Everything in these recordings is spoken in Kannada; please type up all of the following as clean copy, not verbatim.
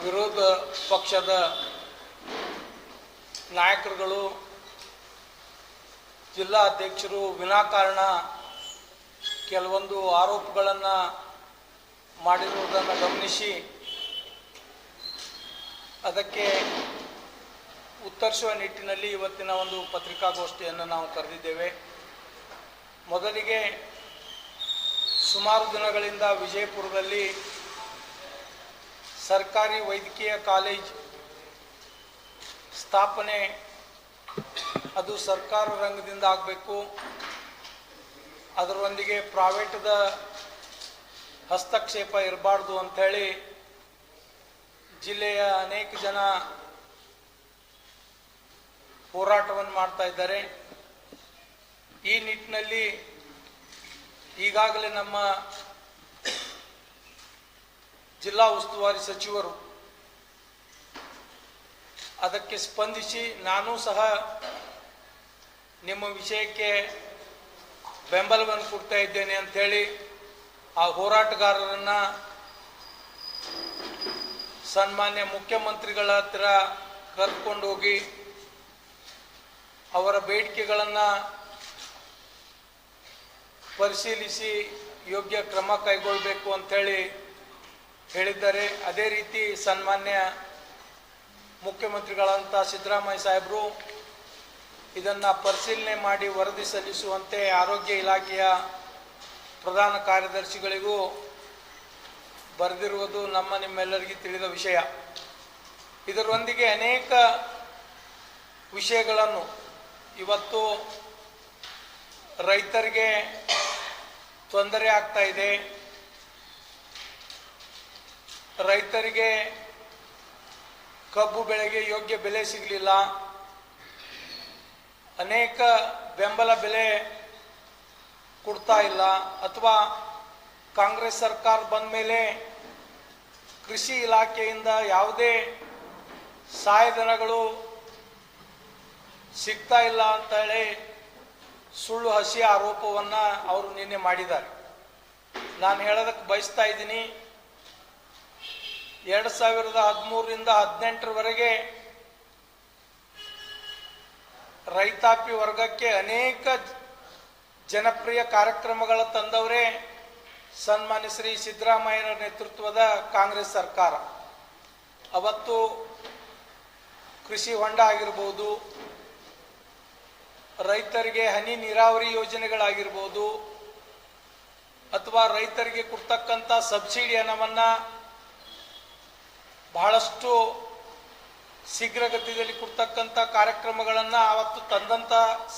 ವಿರೋಧ ಪಕ್ಷದ ನಾಯಕರುಗಳು, ಜಿಲ್ಲಾ ಅಧ್ಯಕ್ಷರು ವಿನಾಕಾರಣ ಕೆಲವೊಂದು ಆರೋಪಗಳನ್ನು ಮಾಡಿರುವುದನ್ನು ಗಮನಿಸಿ ಅದಕ್ಕೆ ಉತ್ತರಿಸುವ ನಿಟ್ಟಿನಲ್ಲಿ ಇವತ್ತಿನ ಒಂದು ಪತ್ರಿಕಾಗೋಷ್ಠಿಯನ್ನು ನಾವು ಕರೆದಿದ್ದೇವೆ. ಮೊದಲಿಗೆ ಸುಮಾರು ದಿನಗಳಿಂದ ವಿಜಯಪುರದಲ್ಲಿ ಸರ್ಕಾರಿ ವೈದ್ಯಕೀಯ ಕಾಲೇಜ್ ಸ್ಥಾಪನೆ ಅದು ಸರ್ಕಾರ ರಂಗದಿಂದ ಆಗಬೇಕು, ಅದರೊಂದಿಗೆ ಪ್ರೈವೇಟ್ದ ಹಸ್ತಕ್ಷೇಪ ಇರಬಾರ್ದು ಅಂಥೇಳಿ ಜಿಲ್ಲೆಯ ಅನೇಕ ಜನ ಹೋರಾಟವನ್ನು ಮಾಡ್ತಾ ಇದ್ದಾರೆ. ಈ ನಿಟ್ಟಿನಲ್ಲಿ ಈಗಾಗಲೇ ನಮ್ಮ ಜಿಲ್ಲಾ ಉಸ್ತುವಾರಿ ಸಚಿವರು ಅದಕ್ಕೆ ಸ್ಪಂದಿಸಿ ನಾನು ಸಹ ನಿಮ್ಮ ವಿಷಯಕ್ಕೆ ಬೆಂಬಲವನ್ನು ಕೊಡ್ತಾ ಇದ್ದೇನೆ ಅಂಥೇಳಿ ಆ ಹೋರಾಟಗಾರರನ್ನು ಸನ್ಮಾನ್ಯ ಮುಖ್ಯಮಂತ್ರಿಗಳ ಹತ್ತಿರ ಕರೆದುಕೊಂಡು ಹೋಗಿ ಅವರ ಬೇಡಿಕೆಗಳನ್ನು ಪರಿಶೀಲಿಸಿ ಯೋಗ್ಯ ಕ್ರಮ ಕೈಗೊಳ್ಳಬೇಕು ಅಂಥೇಳಿ ಹೇಳಿದ್ದಾರೆ. ಅದೇ ರೀತಿ ಸನ್ಮಾನ್ಯ ಮುಖ್ಯಮಂತ್ರಿಗಳಂಥ ಸಿದ್ದರಾಮಯ್ಯ ಸಾಹೇಬರು ಇದನ್ನು ಪರಿಶೀಲನೆ ಮಾಡಿ ವರದಿ ಸಲ್ಲಿಸುವಂತೆ ಆರೋಗ್ಯ ಇಲಾಖೆಯ ಪ್ರಧಾನ ಕಾರ್ಯದರ್ಶಿಗಳಿಗೂ ಬರೆದಿರುವುದು ನಿಮ್ಮೆಲ್ಲರಿಗೂ ತಿಳಿದ ವಿಷಯ. ಇದರೊಂದಿಗೆ ಅನೇಕ ವಿಷಯಗಳನ್ನು ಇವತ್ತು ರೈತರಿಗೆ ತೊಂದರೆ ಆಗ್ತಾ ಇದೆ, ರೈತರಿಗೆ ಕಬ್ಬು ಬೆಳೆಗೆ ಯೋಗ್ಯ ಬೆಲೆ ಸಿಗಲಿಲ್ಲ, ಅನೇಕ ಬೆಂಬಲ ಬೆಲೆ ಕೊಡ್ತಾ ಇಲ್ಲ, ಅಥವಾ ಕಾಂಗ್ರೆಸ್ ಸರ್ಕಾರ ಬಂದ ಮೇಲೆ ಕೃಷಿ ಇಲಾಖೆಯಿಂದ ಯಾವುದೇ ಸಹಾಯಧನಗಳು ಸಿಗ್ತಾ ಇಲ್ಲ ಅಂತೇಳಿ ಸುಳ್ಳು ಹಸಿ ಆರೋಪವನ್ನು ಅವರು ನಿನ್ನೆ ಮಾಡಿದ್ದಾರೆ. ನಾನು ಹೇಳೋದಕ್ಕೆ ಬಯಸ್ತಾ ಇದ್ದೀನಿ, 2013ರಿಂದ 2018ರವರೆಗೆ ರೈತಾಪಿ ವರ್ಗಕ್ಕೆ ಅನೇಕ ಜನಪ್ರಿಯ ಕಾರ್ಯಕ್ರಮಗಳ ತಂದವರೇ ಸನ್ಮಾನ್ಯ ಶ್ರೀ ಸಿದ್ದರಾಮಯ್ಯರ ನೇತೃತ್ವದ ಕಾಂಗ್ರೆಸ್ ಸರ್ಕಾರ. ಅವತ್ತು ಕೃಷಿ ಹೊಂಡ ಆಗಿರ್ಬೋದು, ರೈತರಿಗೆ ಹನಿ ನೀರಾವರಿ ಯೋಜನೆಗಳಾಗಿರ್ಬೋದು, ಅಥವಾ ರೈತರಿಗೆ ಕೊಡ್ತಕ್ಕಂಥ ಸಬ್ಸಿಡಿ ಹಣವನ್ನು ಬಹಳಷ್ಟು ಶೀಘ್ರಗತಿಯಲ್ಲಿ ಕೊಡ್ತಕ್ಕಂಥ ಕಾರ್ಯಕ್ರಮಗಳನ್ನು ಆವತ್ತು ತಂದಂಥ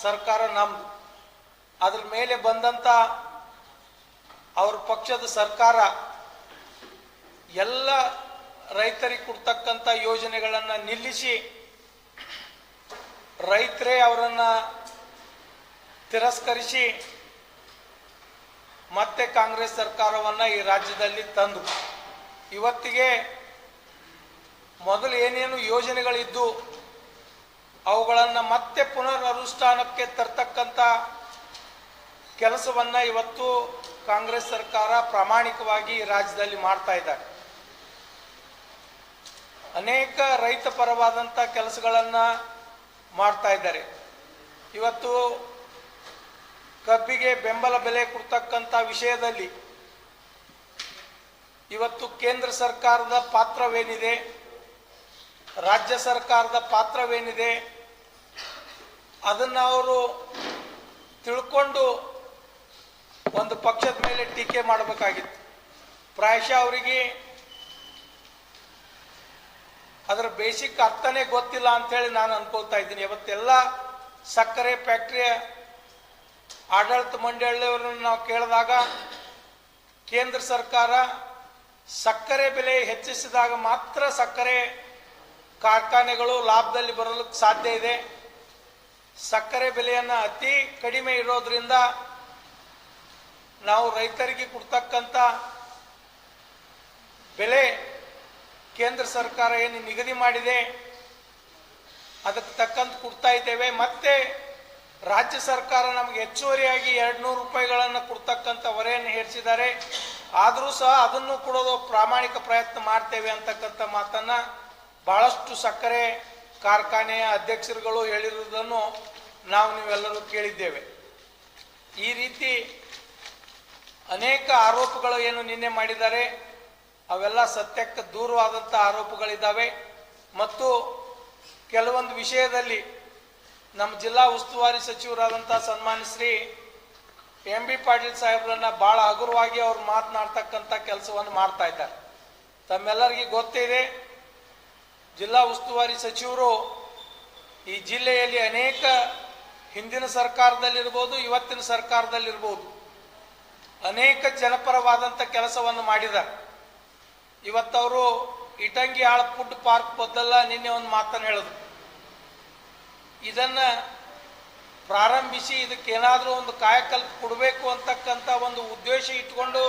ಸರ್ಕಾರ ನಮ್ಮದು. ಅದ್ರ ಮೇಲೆ ಬಂದಂಥ ಅವ್ರ ಪಕ್ಷದ ಸರ್ಕಾರ ಎಲ್ಲ ರೈತರಿಗೆ ಕೊಡ್ತಕ್ಕಂಥ ಯೋಜನೆಗಳನ್ನು ನಿಲ್ಲಿಸಿ ರೈತರೇ ಅವರನ್ನು ತಿರಸ್ಕರಿಸಿ ಮತ್ತೆ ಕಾಂಗ್ರೆಸ್ ಸರ್ಕಾರವನ್ನು ಈ ರಾಜ್ಯದಲ್ಲಿ ತಂದು ಇವತ್ತಿಗೆ ಮೊದಲು ಏನೇನು ಯೋಜನೆಗಳಿದ್ದು ಅವುಗಳನ್ನು ಮತ್ತೆ ಪುನರ್ ಅನುಷ್ಠಾನಕ್ಕೆ ತರ್ತಕ್ಕಂಥ ಕೆಲಸವನ್ನು ಇವತ್ತು ಕಾಂಗ್ರೆಸ್ ಸರ್ಕಾರ ಪ್ರಾಮಾಣಿಕವಾಗಿ ರಾಜ್ಯದಲ್ಲಿ ಮಾಡ್ತಾ ಇದ್ದಾರೆ. ಅನೇಕ ರೈತ ಪರವಾದಂಥ ಕೆಲಸಗಳನ್ನು ಮಾಡ್ತಾ ಇದ್ದಾರೆ. ಇವತ್ತು ಕಬ್ಬಿಗೆ ಬೆಂಬಲ ಬೆಲೆ ಕೊಡ್ತಕ್ಕಂಥ ವಿಷಯದಲ್ಲಿ ಇವತ್ತು ಕೇಂದ್ರ ಸರ್ಕಾರದ ಪಾತ್ರವೇನಿದೆ, ರಾಜ್ಯ ಸರ್ಕಾರದ ಪಾತ್ರವೇನಿದೆ ಅದನ್ನು ಅವರು ತಿಳ್ಕೊಂಡು ಒಂದು ಪಕ್ಷದ ಮೇಲೆ ಟೀಕೆ ಮಾಡಬೇಕಾಗಿತ್ತು. ಪ್ರಾಯಶಃ ಅವರಿಗೆ ಅದರ ಬೇಸಿಕ್ ಅರ್ಥನೇ ಗೊತ್ತಿಲ್ಲ ಅಂಥೇಳಿ ನಾನು ಅನ್ಕೊಳ್ತಾ ಇದ್ದೀನಿ. ಇವತ್ತೆಲ್ಲ ಸಕ್ಕರೆ ಫ್ಯಾಕ್ಟ್ರಿಯ ಆಡಳಿತ ಮಂಡಳಿಯವರನ್ನು ನಾವು ಕೇಳಿದಾಗ ಕೇಂದ್ರ ಸರ್ಕಾರ ಸಕ್ಕರೆ ಬೆಲೆ ಹೆಚ್ಚಿಸಿದಾಗ ಮಾತ್ರ ಸಕ್ಕರೆ ಕಾರ್ಖಾನೆಗಳು ಲಾಭದಲ್ಲಿ ಬರಲು ಸಾಧ್ಯ ಇದೆ. ಸಕ್ಕರೆ ಬೆಲೆಯನ್ನು ಅತಿ ಕಡಿಮೆ ಇರೋದ್ರಿಂದ ನಾವು ರೈತರಿಗೆ ಕೊಡ್ತಕ್ಕಂಥ ಬೆಲೆ ಕೇಂದ್ರ ಸರ್ಕಾರ ಏನು ನಿಗದಿ ಮಾಡಿದೆ ಅದಕ್ಕೆ ತಕ್ಕಂತೆ ಕೊಡ್ತಾ ಇದ್ದೇವೆ. ಮತ್ತೆ ರಾಜ್ಯ ಸರ್ಕಾರ ನಮಗೆ ಹೆಚ್ಚುವರಿಯಾಗಿ 200 ರೂಪಾಯಿಗಳನ್ನು ಕೊಡ್ತಕ್ಕಂಥ ಹೊರೆಯನ್ನು ಹೇರಿಸಿದ್ದಾರೆ. ಆದರೂ ಸಹ ಅದನ್ನು ಕೊಡೋದು ಪ್ರಾಮಾಣಿಕ ಪ್ರಯತ್ನ ಮಾಡ್ತೇವೆ ಅಂತಕ್ಕಂಥ ಮಾತನ್ನ ಬಹಳಷ್ಟು ಸಕ್ಕರೆ ಕಾರ್ಖಾನೆಯ ಅಧ್ಯಕ್ಷರುಗಳು ಹೇಳಿರುವುದನ್ನು ನಾವು ನೀವೆಲ್ಲರೂ ಕೇಳಿದ್ದೇವೆ. ಈ ರೀತಿ ಅನೇಕ ಆರೋಪಗಳು ಏನು ನಿನ್ನೆ ಮಾಡಿದ್ದಾರೆ ಅವೆಲ್ಲ ಸತ್ಯಕ್ಕೆ ದೂರವಾದಂಥ ಆರೋಪಗಳಿದ್ದಾವೆ. ಮತ್ತು ಕೆಲವೊಂದು ವಿಷಯದಲ್ಲಿ ನಮ್ಮ ಜಿಲ್ಲಾ ಉಸ್ತುವಾರಿ ಸಚಿವರಾದಂಥ ಸನ್ಮಾನ್ಯ ಶ್ರೀ ಎಂ ಬಿ ಪಾಟೀಲ್ ಸಾಹೇಬ್ರನ್ನ ಬಹಳ ಹಗುರವಾಗಿ ಅವ್ರು ಮಾತನಾಡ್ತಕ್ಕಂಥ ಕೆಲಸವನ್ನು ಮಾಡ್ತಾ ಇದ್ದಾರೆ. ತಮ್ಮೆಲ್ಲರಿಗೂ ಗೊತ್ತಿದೆ, ಜಿಲ್ಲಾ ಉಸ್ತುವಾರಿ ಸಚಿವರು ಈ ಜಿಲ್ಲೆಯಲ್ಲಿ ಅನೇಕ ಹಿಂದಿನ ಸರ್ಕಾರದಲ್ಲಿರ್ಬೋದು, ಇವತ್ತಿನ ಸರ್ಕಾರದಲ್ಲಿರ್ಬೋದು ಅನೇಕ ಜನಪರವಾದಂಥ ಕೆಲಸವನ್ನು ಮಾಡಿದ್ದಾರೆ. ಇವತ್ತವರು ಇಟಂಗಿ ಆಳ ಫುಡ್ ಪಾರ್ಕ್ ಬದಲ್ಲ ನಿನ್ನೆ ಒಂದು ಮಾತನ್ನು ಹೇಳಿದ್ರು. ಇದನ್ನ ಪ್ರಾರಂಭಿಸಿ ಇದಕ್ಕೇನಾದರೂ ಒಂದು ಕಾಯಕಲ್ಪ ಕೊಡಬೇಕು ಅಂತಕ್ಕಂಥ ಒಂದು ಉದ್ದೇಶ ಇಟ್ಕೊಂಡು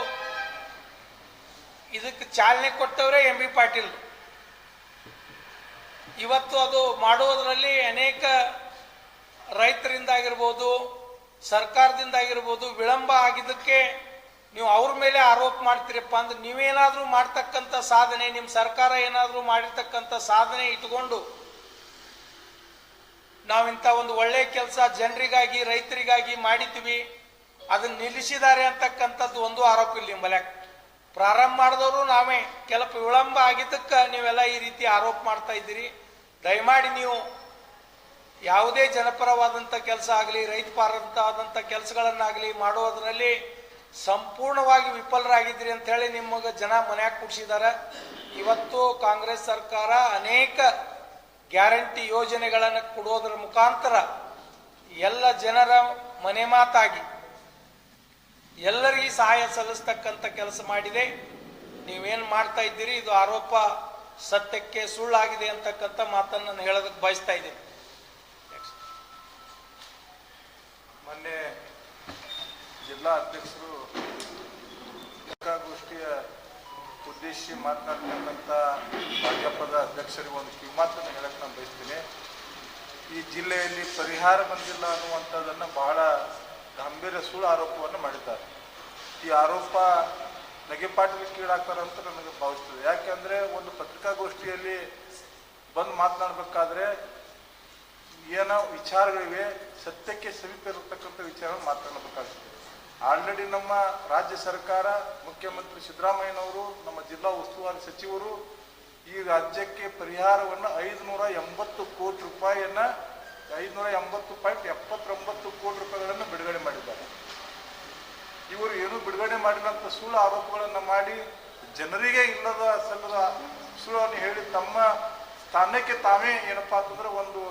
ಇದಕ್ಕೆ ಚಾಲನೆ ಕೊಟ್ಟವರೇ ಎಂ ಬಿ ಪಾಟೀಲ್. ಇವತ್ತು ಅದು ಮಾಡುವುದರಲ್ಲಿ ಅನೇಕ ರೈತರಿಂದಾಗಿರ್ಬೋದು, ಸರ್ಕಾರದಿಂದಾಗಿರ್ಬೋದು ವಿಳಂಬ ಆಗಿದ್ದಕ್ಕೆ ನೀವು ಅವ್ರ ಮೇಲೆ ಆರೋಪ ಮಾಡ್ತೀರಪ್ಪ ಅಂದ್ರೆ ನೀವೇನಾದರೂ ಮಾಡ್ತಕ್ಕಂಥ ಸಾಧನೆ, ನಿಮ್ಮ ಸರ್ಕಾರ ಏನಾದರೂ ಮಾಡಿರ್ತಕ್ಕಂಥ ಸಾಧನೆ ಇಟ್ಕೊಂಡು ನಾವಿಂಥ ಒಂದು ಒಳ್ಳೆಯ ಕೆಲಸ ಜನರಿಗಾಗಿ ರೈತರಿಗಾಗಿ ಮಾಡಿದ್ವಿ, ಅದನ್ನ ನಿಲ್ಲಿಸಿದ್ದಾರೆ ಅಂತಕ್ಕಂಥದ್ದು ಒಂದು ಆರೋಪ ಇಲ್ಲ ನಿಮ್ಮಲ್ಲಿ. ಪ್ರಾರಂಭ ಮಾಡಿದವರು ನಾವೇ, ಕೆಲವು ವಿಳಂಬ ಆಗಿದ್ದಕ್ಕೆ ನೀವೆಲ್ಲ ಈ ರೀತಿ ಆರೋಪ ಮಾಡ್ತಾ ಇದ್ದೀರಿ. ದಯಮಾಡಿ ನೀವು ಯಾವುದೇ ಜನಪರವಾದಂಥ ಕೆಲಸ ಆಗಲಿ, ರೈತಪರವಾದಂಥ ಕೆಲಸಗಳನ್ನಾಗಲಿ ಮಾಡುವುದರಲ್ಲಿ ಸಂಪೂರ್ಣವಾಗಿ ವಿಫಲರಾಗಿದ್ದೀರಿ ಅಂತ ಹೇಳಿ ನಿಮಗೆ ಜನ ಮನ್ಯಾಗ ಕೂಡಿಸಿದ್ದಾರೆ. ಇವತ್ತು ಕಾಂಗ್ರೆಸ್ ಸರ್ಕಾರ ಅನೇಕ ಗ್ಯಾರಂಟಿ ಯೋಜನೆಗಳನ್ನು ಕೊಡೋದ್ರ ಮುಖಾಂತರ ಎಲ್ಲ ಜನರ ಮನೆ ಮಾತಾಗಿ ಎಲ್ಲರಿಗೂ ಸಹಾಯ ಸಲ್ಲಿಸ್ತಕ್ಕಂಥ ಕೆಲಸ ಮಾಡಿದೆ. ನೀವೇನು ಮಾಡ್ತಾ ಇದ್ದೀರಿ ಇದು ಆರೋಪ ಸತ್ಯಕ್ಕೆ ಸುಳ್ಳಾಗಿದೆ ಅಂತಕ್ಕಂಥ ಮಾತನ್ನು ನಾನು ಹೇಳೋದಕ್ಕೆ ಬಯಸ್ತಾ ಇದ್ದೀನಿ. ಮೊನ್ನೆ ಜಿಲ್ಲಾ ಅಧ್ಯಕ್ಷರು ಪತ್ರಿಕಾಗೋಷ್ಠಿಯ ಉದ್ದೇಶಿಸಿ ಮಾತನಾಡ್ತಕ್ಕಂಥ ಭಾಜಪದ ಅಧ್ಯಕ್ಷರಿಗೆ ಒಂದು ಕಿವಿಮಾತನ್ನು ಹೇಳಕ್ಕೆ ನಾನು ಬಯಸ್ತೀನಿ. ಈ ಜಿಲ್ಲೆಯಲ್ಲಿ ಪರಿಹಾರ ಬಂದಿಲ್ಲ ಅನ್ನುವಂಥದ್ದನ್ನು ಬಹಳ ಗಂಭೀರ ಸುಳ್ಳು ಆರೋಪವನ್ನು ಮಾಡಿದ್ದಾರೆ. ಈ ಆರೋಪ ನಗೆಪಾಟಲಿಕ್ಕೆ ಈಡಾಗ್ತಾರೆ ಅಂತ ನನಗೆ ಭಾವಿಸ್ತದೆ. ಯಾಕೆಂದರೆ ಒಂದು ಪತ್ರಿಕಾಗೋಷ್ಠಿಯಲ್ಲಿ ಬಂದು ಮಾತನಾಡಬೇಕಾದ್ರೆ ಏನೋ ವಿಚಾರಗಳಿವೆ, ಸತ್ಯಕ್ಕೆ ಸಮೀಪ ಇರತಕ್ಕಂಥ ವಿಚಾರ ಮಾತನಾಡಬೇಕಾಗ್ತದೆ. ಆಲ್ರೆಡಿ ನಮ್ಮ ರಾಜ್ಯ ಸರ್ಕಾರ, ಮುಖ್ಯಮಂತ್ರಿ ಸಿದ್ದರಾಮಯ್ಯನವರು, ನಮ್ಮ ಜಿಲ್ಲಾ ಉಸ್ತುವಾರಿ ಸಚಿವರು ಈ ರಾಜ್ಯಕ್ಕೆ ಪರಿಹಾರವನ್ನು 580 ಕೋಟಿ ರೂಪಾಯಿಯನ್ನು 580.79 ಕೋಟಿ ರೂಪಾಯಿಗಳನ್ನು ಬಿಡುಗಡೆ ಮಾಡಿದ್ದಾರೆ. ಇವರು ಏನು ಬಿಡುಗಡೆ ಮಾಡಿದಂಥ ಸುಳ್ಳು ಆರೋಪಗಳನ್ನು ಮಾಡಿ ಜನರಿಗೆ ಇಲ್ಲದ ಸಲ್ಲದ ಸುಳ್ಳನ್ನು ಹೇಳಿ ತಮ್ಮ ಸ್ಥಾನಕ್ಕೆ ತಾವೇ ಏನಪ್ಪಾ ಅಂತಂದ್ರೆ ಒಂದು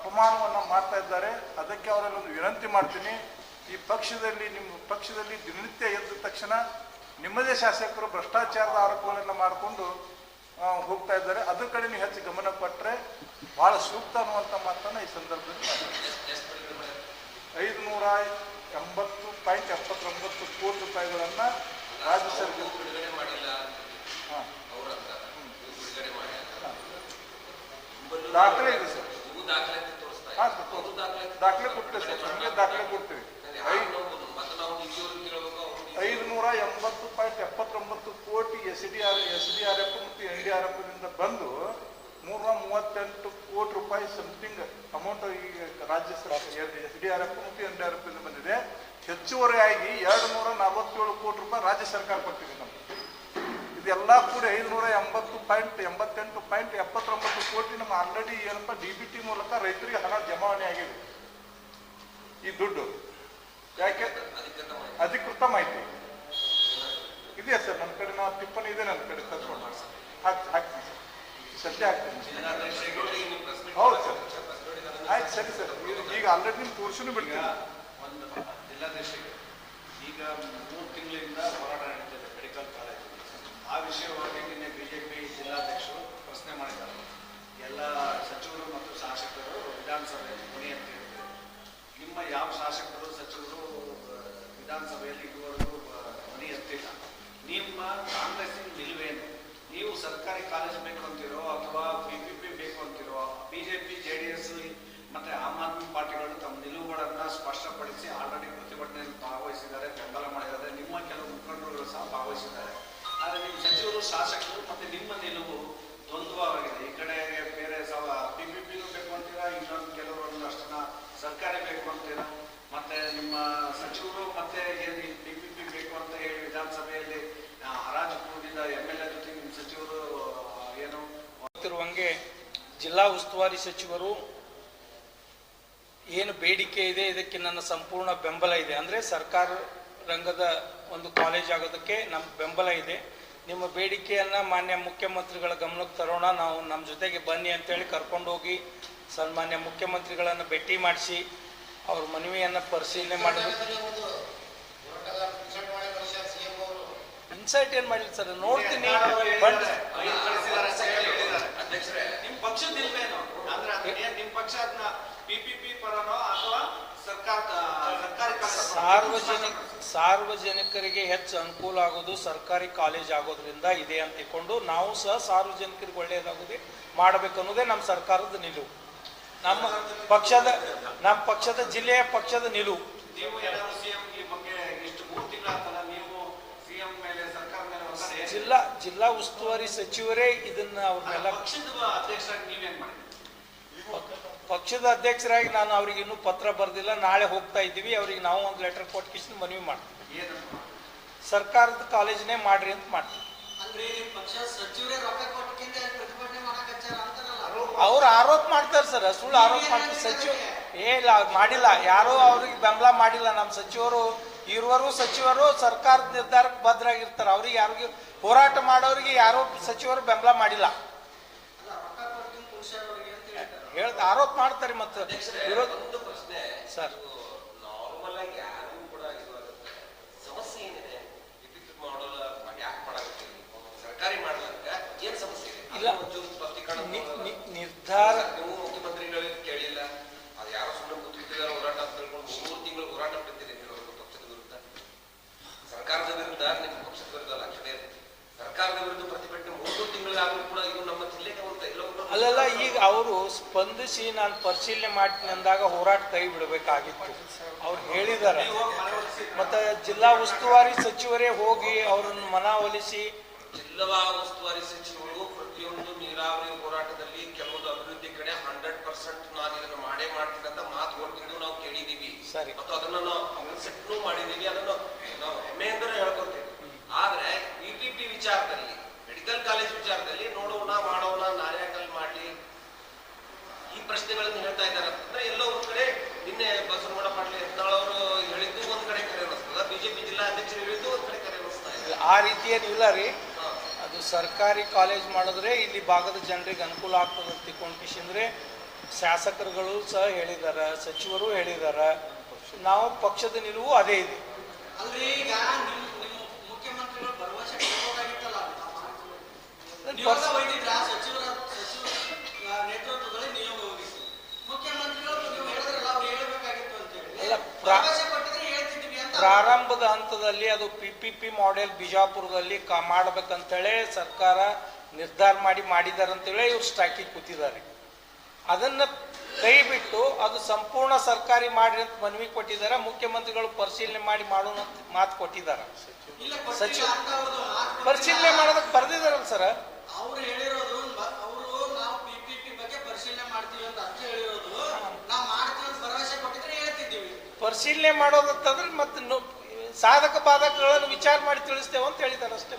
ಅಪಮಾನವನ್ನು ಮಾಡ್ತಾ ಇದ್ದಾರೆ. ಅದಕ್ಕೆ ಅವರಲ್ಲಿ ಒಂದು ವಿನಂತಿ ಮಾಡ್ತೀನಿ, ಈ ಪಕ್ಷದಲ್ಲಿ ನಿಮ್ಮ ಪಕ್ಷದಲ್ಲಿ ದಿನನಿತ್ಯ ಎದ್ದ ತಕ್ಷಣ ನಿಮ್ಮದೇ ಶಾಸಕರು ಭ್ರಷ್ಟಾಚಾರದ ಆರೋಪಗಳನ್ನು ಮಾಡಿಕೊಂಡು ಹೋಗ್ತಾ ಇದ್ದಾರೆ. ಅದ್ರ ಕಡೆ ನೀವು ಹೆಚ್ಚು ಗಮನ ಕೊಟ್ಟರೆ ಬಹಳ ಸೂಕ್ತ ಅನ್ನುವಂಥ ಮಾತನ್ನು ಈ ಸಂದರ್ಭದಲ್ಲಿ 580.79 ಕೋಟಿ ರೂಪಾಯಿಗಳನ್ನು ರಾಜ್ಯ ಸರ್ಕಾರ ದಾಖಲೆ ಇದೆ ಸರ್. ದಾಖಲೆ ಕೊಡ್ತೇವೆ ಸರ್, ನಿಮಗೆ ದಾಖಲೆ ಕೊಡ್ತೀವಿ. 580.79 ಕೋಟಿ SDRF ಮತ್ತು NDRF ನಿಂದ ಬಂದು 338 ಕೋಟಿ ರೂಪಾಯಿ ಸಮಥಿಂಗ್ ಅಮೌಂಟ್ ಈ ರಾಜ್ಯ ಸರ್ಕಾರ SDRF ಮತ್ತು NDRF ಇಂದ ಬಂದಿದೆ. ಹೆಚ್ಚುವರಿಯಾಗಿ 247 ಕೋಟಿ ರೂಪಾಯಿ ರಾಜ್ಯ ಸರ್ಕಾರ ಕೊಟ್ಟಿದೆ ನಮ್ಗೆ. ಇದೆಲ್ಲ ಕೂಡ 580.79 ಕೋಟಿ ನಮ್ಮ ಆಲ್ರೆಡಿ ಏನಪ್ಪ DBT ಮೂಲಕ ರೈತರಿಗೆ ಹಣ ಜಮಾವಣೆ ಆಗಿದೆ. ಈ ದುಡ್ಡು ಯಾಕೆ ಅಧಿಕೃತ ಮಾಹಿತಿ ಇದೆಯಾ ಸರ್? ನನ್ನ ಕಡೆ ನಾವು ಟಿಪ್ಪಣಿ ಇದೆ, ನನ್ನ ಕಡೆ ತರ್ಕೊಂಡು ಹಾಕ್ತೀನಿ ಸರ್, ಸದ್ಯ ಹಾಕ್ತೀನಿ. ಹೌದು ಸರ್, ಆಯ್ತು ಸರಿ ಸರ್. ಈಗ ಆಲ್ರೆಡಿ ನಿಮ್ಗೆ ತೋರಿಸಿನೂ ಬಿಡ್ತೀನಿ. ಜಿಲ್ಲಾಧ್ಯಕ್ಷರಿಗೆ ಈಗ 3 ತಿಂಗಳಿಂದ ಹೋರಾಟ ನಡೀತಿದೆ ಮೆಡಿಕಲ್ ಕಾಲೇಜ್. ಆ ವಿಷಯವಾಗಿ ನಿನ್ನೆ ಬಿಜೆಪಿ ಜಿಲ್ಲಾಧ್ಯಕ್ಷರು ಪ್ರಶ್ನೆ ಮಾಡಿದ್ದಾರೆ. ಎಲ್ಲ ಸಚಿವರು ಮತ್ತು ಶಾಸಕರು ವಿಧಾನಸಭೆಯಲ್ಲಿ ಧ್ವನಿ ಎತ್ತಿದ್ದಾರೆ. ನಿಮ್ಮ ಯಾವ ಶಾಸಕರು ಸಚಿವರು ವಿಧಾನಸಭೆಯಲ್ಲಿ ಇದುವರೆಗೂ ಧ್ವನಿ ಎತ್ತಿಲ್ಲ. ನಿಮ್ಮ ಕಾಂಗ್ರೆಸ್ಸಿನ ನಿಲುವೇನು? ನೀವು ಸರ್ಕಾರಿ ಕಾಲೇಜ್ ಬೇಕು ಅಂತಿರೋ ಅಥವಾ PPP ಬೇಕು ಅಂತಿರೋ? ಬಿಜೆಪಿ JDS ಮತ್ತೆ ಆಮ್ ಆದ್ಮಿ ಪಾರ್ಟಿಗಳು ತಮ್ಮ ನಿಲುವುಗಳನ್ನ ಸ್ಪಷ್ಟಪಡಿಸಿ ಆಲ್ರೆಡಿ ಪ್ರತಿಭಟನೆಯಲ್ಲಿ ಭಾಗವಹಿಸಿದ್ದಾರೆ, ಬೆಂಬಲ ಮಾಡಿದ್ದಾರೆ. ನಿಮ್ಮ ಕೆಲವು ಮುಖಂಡರುಗಳು ಸಹ ಭಾಗವಹಿಸಿದ್ದಾರೆ. ಆದರೆ ನಿಮ್ಮ ಸಚಿವರು, ಶಾಸಕರು ಮತ್ತೆ ನಿಮ್ಮ ನಿಲುವು ದ್ವಂದ್ವವಾಗಿದೆ. ಈ ಕಡೆ ಬೇರೆ PPPನೂ ಬೇಕು ಅಂತೀರಾ, ಇನ್ನೊಂದು ಕೆಲವರು ಒಂದಷ್ಟನ್ನ ಸರ್ಕಾರ ಬೇಕು ಅಂತೀರಾ. ಮತ್ತೆ ನಿಮ್ಮ ಸಚಿವರು ಮತ್ತೆ ಏನು PPP ಬೇಕು ಅಂತ ಹೇಳಿ ವಿಧಾನಸಭೆಯಲ್ಲಿ ಹರಾಜು ಕೂಡಿದ MLA ಜೊತೆ ನಿಮ್ಮ ಸಚಿವರು ಏನು ಗೊತ್ತಿರುವಂಗೆ ಜಿಲ್ಲಾ ಉಸ್ತುವಾರಿ ಸಚಿವರು ಏನು ಬೇಡಿಕೆ ಇದೆ ಇದಕ್ಕೆ ನನ್ನ ಸಂಪೂರ್ಣ ಬೆಂಬಲ ಇದೆ. ಅಂದರೆ ಸರ್ಕಾರ ರಂಗದ ಒಂದು ಕಾಲೇಜ್ ಆಗೋದಕ್ಕೆ ನಮ್ಮ ಬೆಂಬಲ ಇದೆ. ನಿಮ್ಮ ಬೇಡಿಕೆಯನ್ನು ಮಾನ್ಯ ಮುಖ್ಯಮಂತ್ರಿಗಳ ಗಮನಕ್ಕೆ ತರೋಣ, ನಾವು ನಮ್ಮ ಜೊತೆಗೆ ಬನ್ನಿ ಅಂತೇಳಿ ಕರ್ಕೊಂಡೋಗಿ ಸನ್ಮಾನ್ಯ ಮುಖ್ಯಮಂತ್ರಿಗಳನ್ನು ಭೇಟಿ ಮಾಡಿಸಿ ಅವ್ರ ಮನವಿಯನ್ನು ಪರಿಶೀಲನೆ ಮಾಡಬೇಕು. ಇನ್ಸೈಟ್ ಏನು ಮಾಡಿಲ್ಲ ಸರ್, ನೋಡ್ತೀನಿ. ನಿಮ್ಮ ಪಕ್ಷದ ನಿಲ್ವೇನು ಅಂದ್ರೆ ನಿಮ್ಮ ಪಕ್ಷ ಅದನ್ನ PPP ಪರನೋ ಅಥವಾ ಸಾರ್ವಜನಿಕರಿಗೆ ಹೆಚ್ಚು ಅನುಕೂಲ ಆಗೋದು ಸರ್ಕಾರಿ ಕಾಲೇಜ್ ಆಗೋದ್ರಿಂದ ಇದೆ ಅಂತ ತಿಳ್ಕೊಂಡು ನಾವು ಸಹ ಸಾರ್ವಜನಿಕರಿಗೆ ಒಳ್ಳೆಯದಾಗೋದೇ ಮಾಡಬೇಕು ಅನ್ನೋದೇ ನಮ್ಮ ಸರ್ಕಾರದ ನಿಲುವು, ನಮ್ಮ ಪಕ್ಷದ ಜಿಲ್ಲೆಯ ಪಕ್ಷದ ನಿಲುವು. ನೀವು ಏನಾದ್ರು CM ಈ ಬಗ್ಗೆ ಇಷ್ಟು 3 ತಿಂಗಳಾಗ್ತಲ್ಲ, ನೀವು CM ಮೇಲೆ ಸರ್ಕಾರ ಮೇಲೆ ಜಿಲ್ಲಾ ಉಸ್ತುವಾರಿ ಸಚಿವರೇ ಇದನ್ನ ಅವ್ರನ್ನೆಲ್ಲ ಪಕ್ಷದ ಅಧ್ಯಕ್ಷರಾಗಿ ನೀವೇನ್ ಮಾಡಿದ್ರಿ? ಪಕ್ಷದ ಅಧ್ಯಕ್ಷರಾಗಿ ನಾನು ಅವ್ರಿಗೆ ಇನ್ನೂ ಪತ್ರ ಬರೆದಿಲ್ಲ, ನಾಳೆ ಹೋಗ್ತಾ ಇದ್ದೀವಿ. ಅವ್ರಿಗೆ ನಾವು ಒಂದು ಲೆಟರ್ ಕೊಟ್ಟು ಕಿಶನ್ ಮನವಿ ಮಾಡ್ತೀವಿ, ಸರ್ಕಾರದ ಕಾಲೇಜನೇ ಮಾಡ್ರಿ ಅಂತ ಮಾಡ್ತೀವಿ. ಅವ್ರು ಆರೋಪ ಮಾಡ್ತಾರೆ ಸರ್, ಸುಳ್ಳು ಆರೋಪ ಮಾಡ್ತಾರೆ. ಸಚಿವ ಇಲ್ಲ ಮಾಡಿಲ್ಲ, ಯಾರೋ ಅವ್ರಿಗೆ ಬೆಂಬಲ ಮಾಡಿಲ್ಲ. ನಮ್ಮ ಸಚಿವರು ಇರುವರು ಸಚಿವರು ಸರ್ಕಾರದ ನಿರ್ಧಾರಕ್ಕೆ ಬದ್ಧರಾಗಿರ್ತಾರೆ. ಅವ್ರಿಗೆ ಯಾರಿಗೂ ಹೋರಾಟ ಮಾಡೋರಿಗೆ ಯಾರೋ ಸಚಿವರು ಬೆಂಬಲ ಮಾಡಿಲ್ಲ ಹೇಳ್ದ ಆರೋಪ ಮಾಡ್ತಾರೆ. ಮತ್ತೆ ವಿರೋಧ ಸರ್ ನಾರ್ಮಲ್ ಆಗಿ ಯಾರು ಕೂಡ ಸಮಸ್ಯೆ ಏನಿದೆ ಯಾಕೆ ಮಾಡಾಕತ್ತೀರಿ ಸರ್ಕಾರಿ ಮಾಡ್ಲಕ್ಕ ಏನ್ ಸಮಸ್ಯೆ ಇದೆ? ಇಲ್ಲ, ನಿರ್ಧಾರ ನೀವು ಮುಖ್ಯಮಂತ್ರಿಗಳಿಗೆ ಕೇಳಿಲ್ಲ, ಅದು ಯಾರೋ ಸುಮ್ಮನೆ ಕೂತಿದ್ದಾರೆ ಹೋರಾಟ ಅಂತ ಹೇಳ್ಕೊಂಡು 3 ತಿಂಗಳು ಹೋರಾಟ ಬಿಟ್ಟಿದ್ದೀರಿ ನೀವು ಪಕ್ಷದ ವಿರುದ್ಧ, ಸರ್ಕಾರದ ವಿರುದ್ಧ. ನಿಮ್ಮ ಪಕ್ಷದ ವಿರುದ್ಧ ಲಕ್ಷಣೆ ಸರ್ಕಾರದ ವಿರುದ್ಧ ಪ್ರತಿಭಟನೆ 3 ತಿಂಗಳಾದ್ರೂ ಕೂಡ ಇದು ನಮ್ಮ ಜಿಲ್ಲೆಗೆ ಒಂದು ಅಲ್ಲೆಲ್ಲ ಈಗ ಅವರು ಸ್ಪಂದಿಸಿ ನಾನು ಪರಿಶೀಲನೆ ಮಾಡ್ತೀನಿ ಅಂದಾಗ ಹೋರಾಟ ಕೈ ಬಿಡಬೇಕಾಗಿತ್ತು. ಅವ್ರು ಹೇಳಿದ್ದಾರೆ. ಮತ್ತೆ ಜಿಲ್ಲಾ ಉಸ್ತುವಾರಿ ಸಚಿವರೇ ಹೋಗಿ ಅವ್ರನ್ನ ಮನವೊಲಿಸಿ, ಜಿಲ್ಲಾ ಉಸ್ತುವಾರಿ ಸಚಿವರು ಪ್ರತಿಯೊಂದು ನೀರಾವರಿ ಹೋರಾಟದಲ್ಲಿ ಕೆಲವೊಂದು ಅಭಿವೃದ್ಧಿ ಕಡೆ 100% ನಾನು ಇದನ್ನು ಮಾಡೇ ಮಾಡ್ತೀನಿ ಅಂತ ಮಾತು ಕೊಟ್ಟಿದ್ದು ನಾವು ಕೇಳಿದೀವಿ. ಸರಿ, ಮತ್ತು ಅದನ್ನ ನಾವು ಅನುಸರಣೆ ಮಾಡಿದೀವಿ, ಅದನ್ನು ನಾವು ಹೆಮ್ಮೆಯಿಂದ ಹೇಳ್ಕೊತೀವಿ. ಆದ್ರೆ PPP ವಿಚಾರದಲ್ಲಿ, ಮೆಡಿಕಲ್ ಕಾಲೇಜ್ ವಿಚಾರದಲ್ಲಿ ನೋಡೋಣ ಮಾಡೋಣ ನಾರ್ಯಾಕಲ್ ಮಾಡಿ ಈ ಪ್ರಶ್ನೆಗಳನ್ನು ಹೇಳ್ತಾ ಇದ್ದಾರೆ ಅಂತಂದ್ರೆ ಎಲ್ಲೋ ಒಂದ್ ಕಡೆ ನಿನ್ನೆ ಬಸವನಗೌಡ ಪಾಟೀಲ್ ಯತ್ನಾಳ್ ಅವರು ಹೇಳಿದ್ದು ಒಂದ್ ಕಡೆ ಕರೆ ಅನ್ನಿಸ್ತದ, BJP ಜಿಲ್ಲಾ ಅಧ್ಯಕ್ಷರು ಹೇಳಿದ್ದು ಒಂದ್ ಕಡೆ ಕರೆ ಅನ್ನಿಸ್ತಾ ಇದೆ. ಆ ರೀತಿ ಏನಿಲ್ಲ ರೀ. ಅದು ಸರ್ಕಾರಿ ಕಾಲೇಜ್ ಮಾಡಿದ್ರೆ ಇಲ್ಲಿ ಭಾಗದ ಜನರಿಗೆ ಅನುಕೂಲ ಆಗ್ತದೆ ಅಂತ ತಿಳ್ಕೊಂಡ್ರೆ ಶಾಸಕರುಗಳು ಸಹ ಹೇಳಿದ್ದಾರೆ, ಸಚಿವರು ಹೇಳಿದ್ದಾರೆ. ನಾವು ಪಕ್ಷದ ನಿಲುವು ಅದೇ ಇದೆ. ಅಲ್ರಿ, ಈಗ ನಿಮ್ಮ ಮುಖ್ಯಮಂತ್ರಿಗಳು ಭರವಸೆ ಕೊಡಬೇಕಾಗಿತ್ತಲ್ಲ, ಸಚಿವರ ನೇತೃತ್ವದಲ್ಲಿ ನಿಯೋಗ ಹೋಗಿತ್ತು. ಮುಖ್ಯಮಂತ್ರಿಗಳು ನೀವು ಹೇಳಿದ್ರಲ್ಲ, ಅವ್ರು ಹೇಳಬೇಕಾಗಿತ್ತು ಅಂತ ಹೇಳಿ ಭರವಸೆ ಕೊಟ್ಟಿದ್ರೆ ಹೇಳ್ತಿದ್ವಿ ಅಂತ. ಪ್ರಾರಂಭದ ಹಂತದಲ್ಲಿ ಅದು PPP ಮಾಡೆಲ್ ಬಿಜಾಪುರದಲ್ಲಿ ಮಾಡ್ಬೇಕಂತೇಳಿ ಸರ್ಕಾರ ನಿರ್ಧಾರ ಮಾಡಿದ್ದಾರೆ ಅಂತೇಳಿ ಇವ್ರು ಸ್ಟ್ರೈಕಿಗೆ ಕೂತಿದ್ದಾರೆ. ಅದನ್ನ ಕೈ ಬಿಟ್ಟು ಅದು ಸಂಪೂರ್ಣ ಸರ್ಕಾರಿ ಮಾಡ್ರಿ ಅಂತ ಮನವಿ ಕೊಟ್ಟಿದ್ದಾರೆ. ಮುಖ್ಯಮಂತ್ರಿಗಳು ಪರಿಶೀಲನೆ ಮಾಡಿ ಮಾಡೋಣ ಅಂತ ಮಾತು ಕೊಟ್ಟಿದ್ದಾರೆ. ಸಚಿವ ಪರಿಶೀಲನೆ ಮಾಡೋದಕ್ಕೆ ಬರ್ದಿದಾರಲ್ಲ ಸರ್. ಅವ್ರು ಹೇಳಿರೋದು, ಅವರು ನಾವು PPP ಬಗ್ಗೆ ಪರಿಶೀಲನೆ ಮಾಡ್ತೀವಿ ಅಂತ ಅಷ್ಟೇ ಹೇಳಿರೋದು. ನಾವು ಮಾಡ್ತೀವಿ ಅಂತ ಭರವಸೆ ಕೊಟ್ಟಿದ್ರೆ ಹೇಳ್ತಿದ್ದೀವಿ. ಪರಿಶೀಲನೆ ಮಾಡೋದಂತಂದ್ರೆ ಮತ್ತೆ ಸಾಧಕ ಬಾಧಕಗಳನ್ನು ವಿಚಾರ ಮಾಡಿ ತಿಳಿಸ್ತೇವೆ ಅಂತ ಹೇಳಿದ್ದಾರೆ ಅಷ್ಟೇ.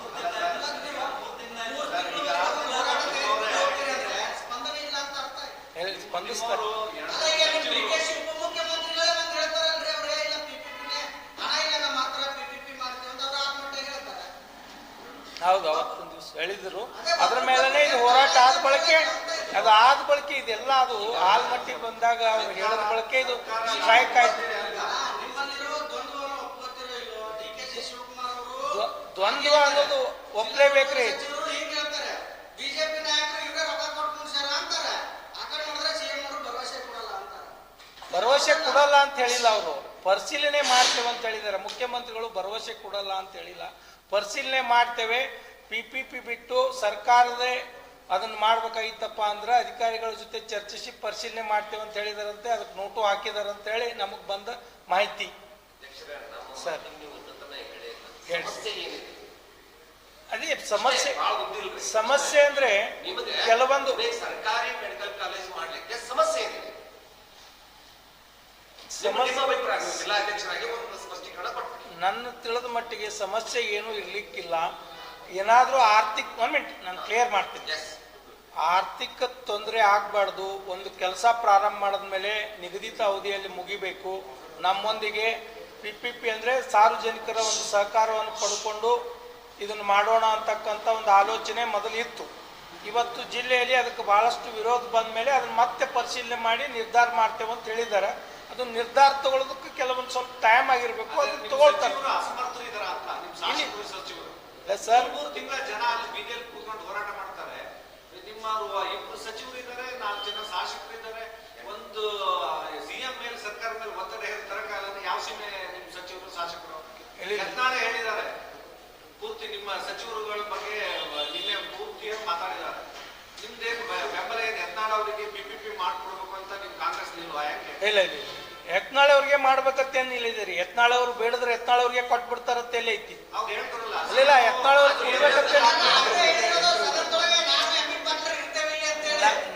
ಸ್ಪಂದನೆ ಇಲ್ಲ ಅಂತ ಅರ್ಥ. ಸ್ಪಂದಿಸ್ತಾರೆ. ಉಪಮುಖ್ಯಮಂತ್ರಿಗಳೇ ಬಂದು ಹೇಳ್ತಾರಲ್ರಿ, ಅವ್ರೇ ಇಲ್ಲ PPP ಹಣ ಇಲ್ಲ ಮಾತ್ರ PPP ಮಾಡ್ತೀವಿ ಅಂತ ಅವ್ರು ಆತ್ಮಹತ್ಯೆ ಹೇಳ್ತಾರೆ. ಹೌದು, ಅವತ್ತೊಂದು ದಿವಸ ಹೇಳಿದ್ರು. ಅದ್ರ ಮೇಲೇ ಇದು ಹೋರಾಟ ಆದ ಬಳಕೆ, ಅದು ಆದ ಬಳಕೆ ಇದೆಲ್ಲ ಅದು ಆಲ್ಮಟ್ಟಿಗೆ ಬಂದಾಗ ಅವ್ರು ಹೇಳಿದ ಬಳಕೆ ಇದು ಸ್ಟ್ರೈಕ್ ಆಯ್ತು. ದ್ವಂದ್ವ ಅನ್ನೋದು ಒಪ್ಲೇಬೇಕ್ರಿ. ಬಿಜೆಪಿ ನಾಯಕರು ಇವರೇ ರೊಕ್ಕ ಕೊಟ್ಟು ಮುಗಿಸ್ಯಾರ ಅಂತಾರೆ, ಆ ಕಡೆ ನೋಡಿದ್ರೆ CM ಅವರು ಭರವಸೆ ಕೊಡಲ್ಲ ಅಂತಾರೆ. ಭರವಸೆ ಕೊಡಲ್ಲ ಅಂತ ಹೇಳಿಲ್ಲ, ಅವರು ಪರಿಶೀಲನೆ ಮಾಡ್ತೇವೆ ಅಂತ ಹೇಳಿದ್ದಾರೆ. ಮುಖ್ಯಮಂತ್ರಿಗಳು ಭರವಸೆ ಕೊಡಲ್ಲ ಅಂತ ಹೇಳಿಲ್ಲ, ಪರಿಶೀಲನೆ ಮಾಡ್ತೇವೆ. PPP ಬಿಟ್ಟು ಸರ್ಕಾರದ ಅದನ್ನ ಮಾಡ್ಬೇಕಾಗಿತ್ತಪ್ಪ ಅಂದ್ರೆ ಅಧಿಕಾರಿಗಳ ಜೊತೆ ಚರ್ಚಿಸಿ ಪರಿಶೀಲನೆ ಮಾಡ್ತೇವೆ ಅಂತ ಹೇಳಿದಾರಂತೆ, ಅದಕ್ಕೆ ನೋಟು ಹಾಕಿದಾರಂತ ಹೇಳಿ ನಮಗ್ ಬಂದ ಮಾಹಿತಿ. ಸರ್ ಅದೇ ಸಮಸ್ಯೆ ಅಂದ್ರೆ ಕೆಲವೊಂದು ಸರ್ಕಾರಿ ಮೆಡಿಕಲ್ ಕಾಲೇಜ್ ಮಾಡ್ಲಿಕ್ಕೆ ಸಮಸ್ಯೆ ಏನಿದೆ? ಜಿಲ್ಲಾಧ್ಯಕ್ಷರಾಗಿ ಒಂದು ಸ್ಪಷ್ಟೀಕರಣ ಕೊಡ್ತೀನಿ. ನನ್ನ ತಿಳಿದ ಮಟ್ಟಿಗೆ ಸಮಸ್ಯೆ ಏನು ಇರ್ಲಿಕ್ಕಿಲ್ಲ. ಏನಾದ್ರೂ ಆರ್ಥಿಕ ನಾನು ಕ್ಲಿಯರ್ ಮಾಡ್ತೀನಿ. ಆರ್ಥಿಕ ತೊಂದರೆ ಆಗ್ಬಾರ್ದು. ಒಂದು ಕೆಲಸ ಪ್ರಾರಂಭ ಮಾಡಿದ್ಮೇಲೆ ನಿಗದಿತ ಅವಧಿಯಲ್ಲಿ ಮುಗಿಬೇಕು. ನಮ್ಮೊಂದಿಗೆ PPP ಅಂದ್ರೆ ಸಾರ್ವಜನಿಕರ ಒಂದು ಸಹಕಾರವನ್ನು ಪಡ್ಕೊಂಡು ಇದನ್ನು ಮಾಡೋಣ ಅಂತಕ್ಕಂಥ ಒಂದು ಆಲೋಚನೆ ಮೊದಲು ಇತ್ತು. ಇವತ್ತು ಜಿಲ್ಲೆಯಲ್ಲಿ ಅದಕ್ಕೆ ಬಹಳಷ್ಟು ವಿರೋಧ ಬಂದ ಮೇಲೆ ಅದನ್ನ ಮತ್ತೆ ಪರಿಶೀಲನೆ ಮಾಡಿ ನಿರ್ಧಾರ ಮಾಡ್ತೇವೆ ಅಂತ ಹೇಳಿದ್ದಾರೆ. ಅದು ನಿರ್ಧಾರ ತಗೊಳ್ಳೋದಕ್ಕೆ ಕೆಲವೊಂದು ಸ್ವಲ್ಪ ಟೈಮ್ ಆಗಿರ್ಬೇಕು, ಅದನ್ನ ತಗೊಳ್ತಾರೆ. ಸರ್ 3 ತಿಂಗಳ ಜನ ಅಲ್ಲಿ ಬೀದಿಯಲ್ಲಿ ಕೂತ್ಕೊಂಡು ಹೋರಾಟ ಮಾಡ್ತಾರೆ. ನಿಮ್ಮ 2 ಸಚಿವರು ಇದ್ದಾರೆ, 4 ಜನ ಶಾಸಕರು ಇದ್ದಾರೆ. ಒಂದು CM ಮೇಲೆ ಸರ್ಕಾರ ಮೇಲೆ ಒತ್ತಡ ತರಕಾಲ ಯಾವ ಸೀಮೆ ನಿಮ್ಮ ಸಚಿವರು ಶಾಸಕರು ಯತ್ನಾಳ್ ಹೇಳಿದ್ದಾರೆ. ಪೂರ್ತಿ ನಿಮ್ಮ ಸಚಿವರುಗಳ ಬಗ್ಗೆ ನಿನ್ನೆ ಪೂರ್ತಿಯಾಗಿ ಮಾತಾಡಿದ್ದಾರೆ. ನಿಮ್ದೇನು ಬೆಂಬಲ ಏನು? ಯತ್ನಾಳ್ ಅವರಿಗೆ PPP ಮಾಡ್ಕೊಡ್ಬೇಕು ಅಂತ ನಿಮ್ ಕಾಂಗ್ರೆಸ್ ನಿಲ್ವಾ? ಯಾಕೆ ಇಲ್ಲ ಯತ್ನಾಳ್ ಅವ್ರಿಗೆ ಮಾಡ್ಬೇಕತ್ತೇನು ಇಲ್ಲಿದ್ದೀರಿ? ಯತ್ನಾಳ್ ಅವ್ರು ಬೇಡದ್ರೆ ಯತ್ನಾಳ್ ಅವ್ರಿಗೆ ಕೊಟ್ಬಿಡ್ತಾರತ್ತೆ ಎಲ್ಲ ಐತಿ. ಇಲ್ಲ ಯತ್ನಾಳ್ ಅವ್ರು ಕೊಡ್ಬೇಕಂತ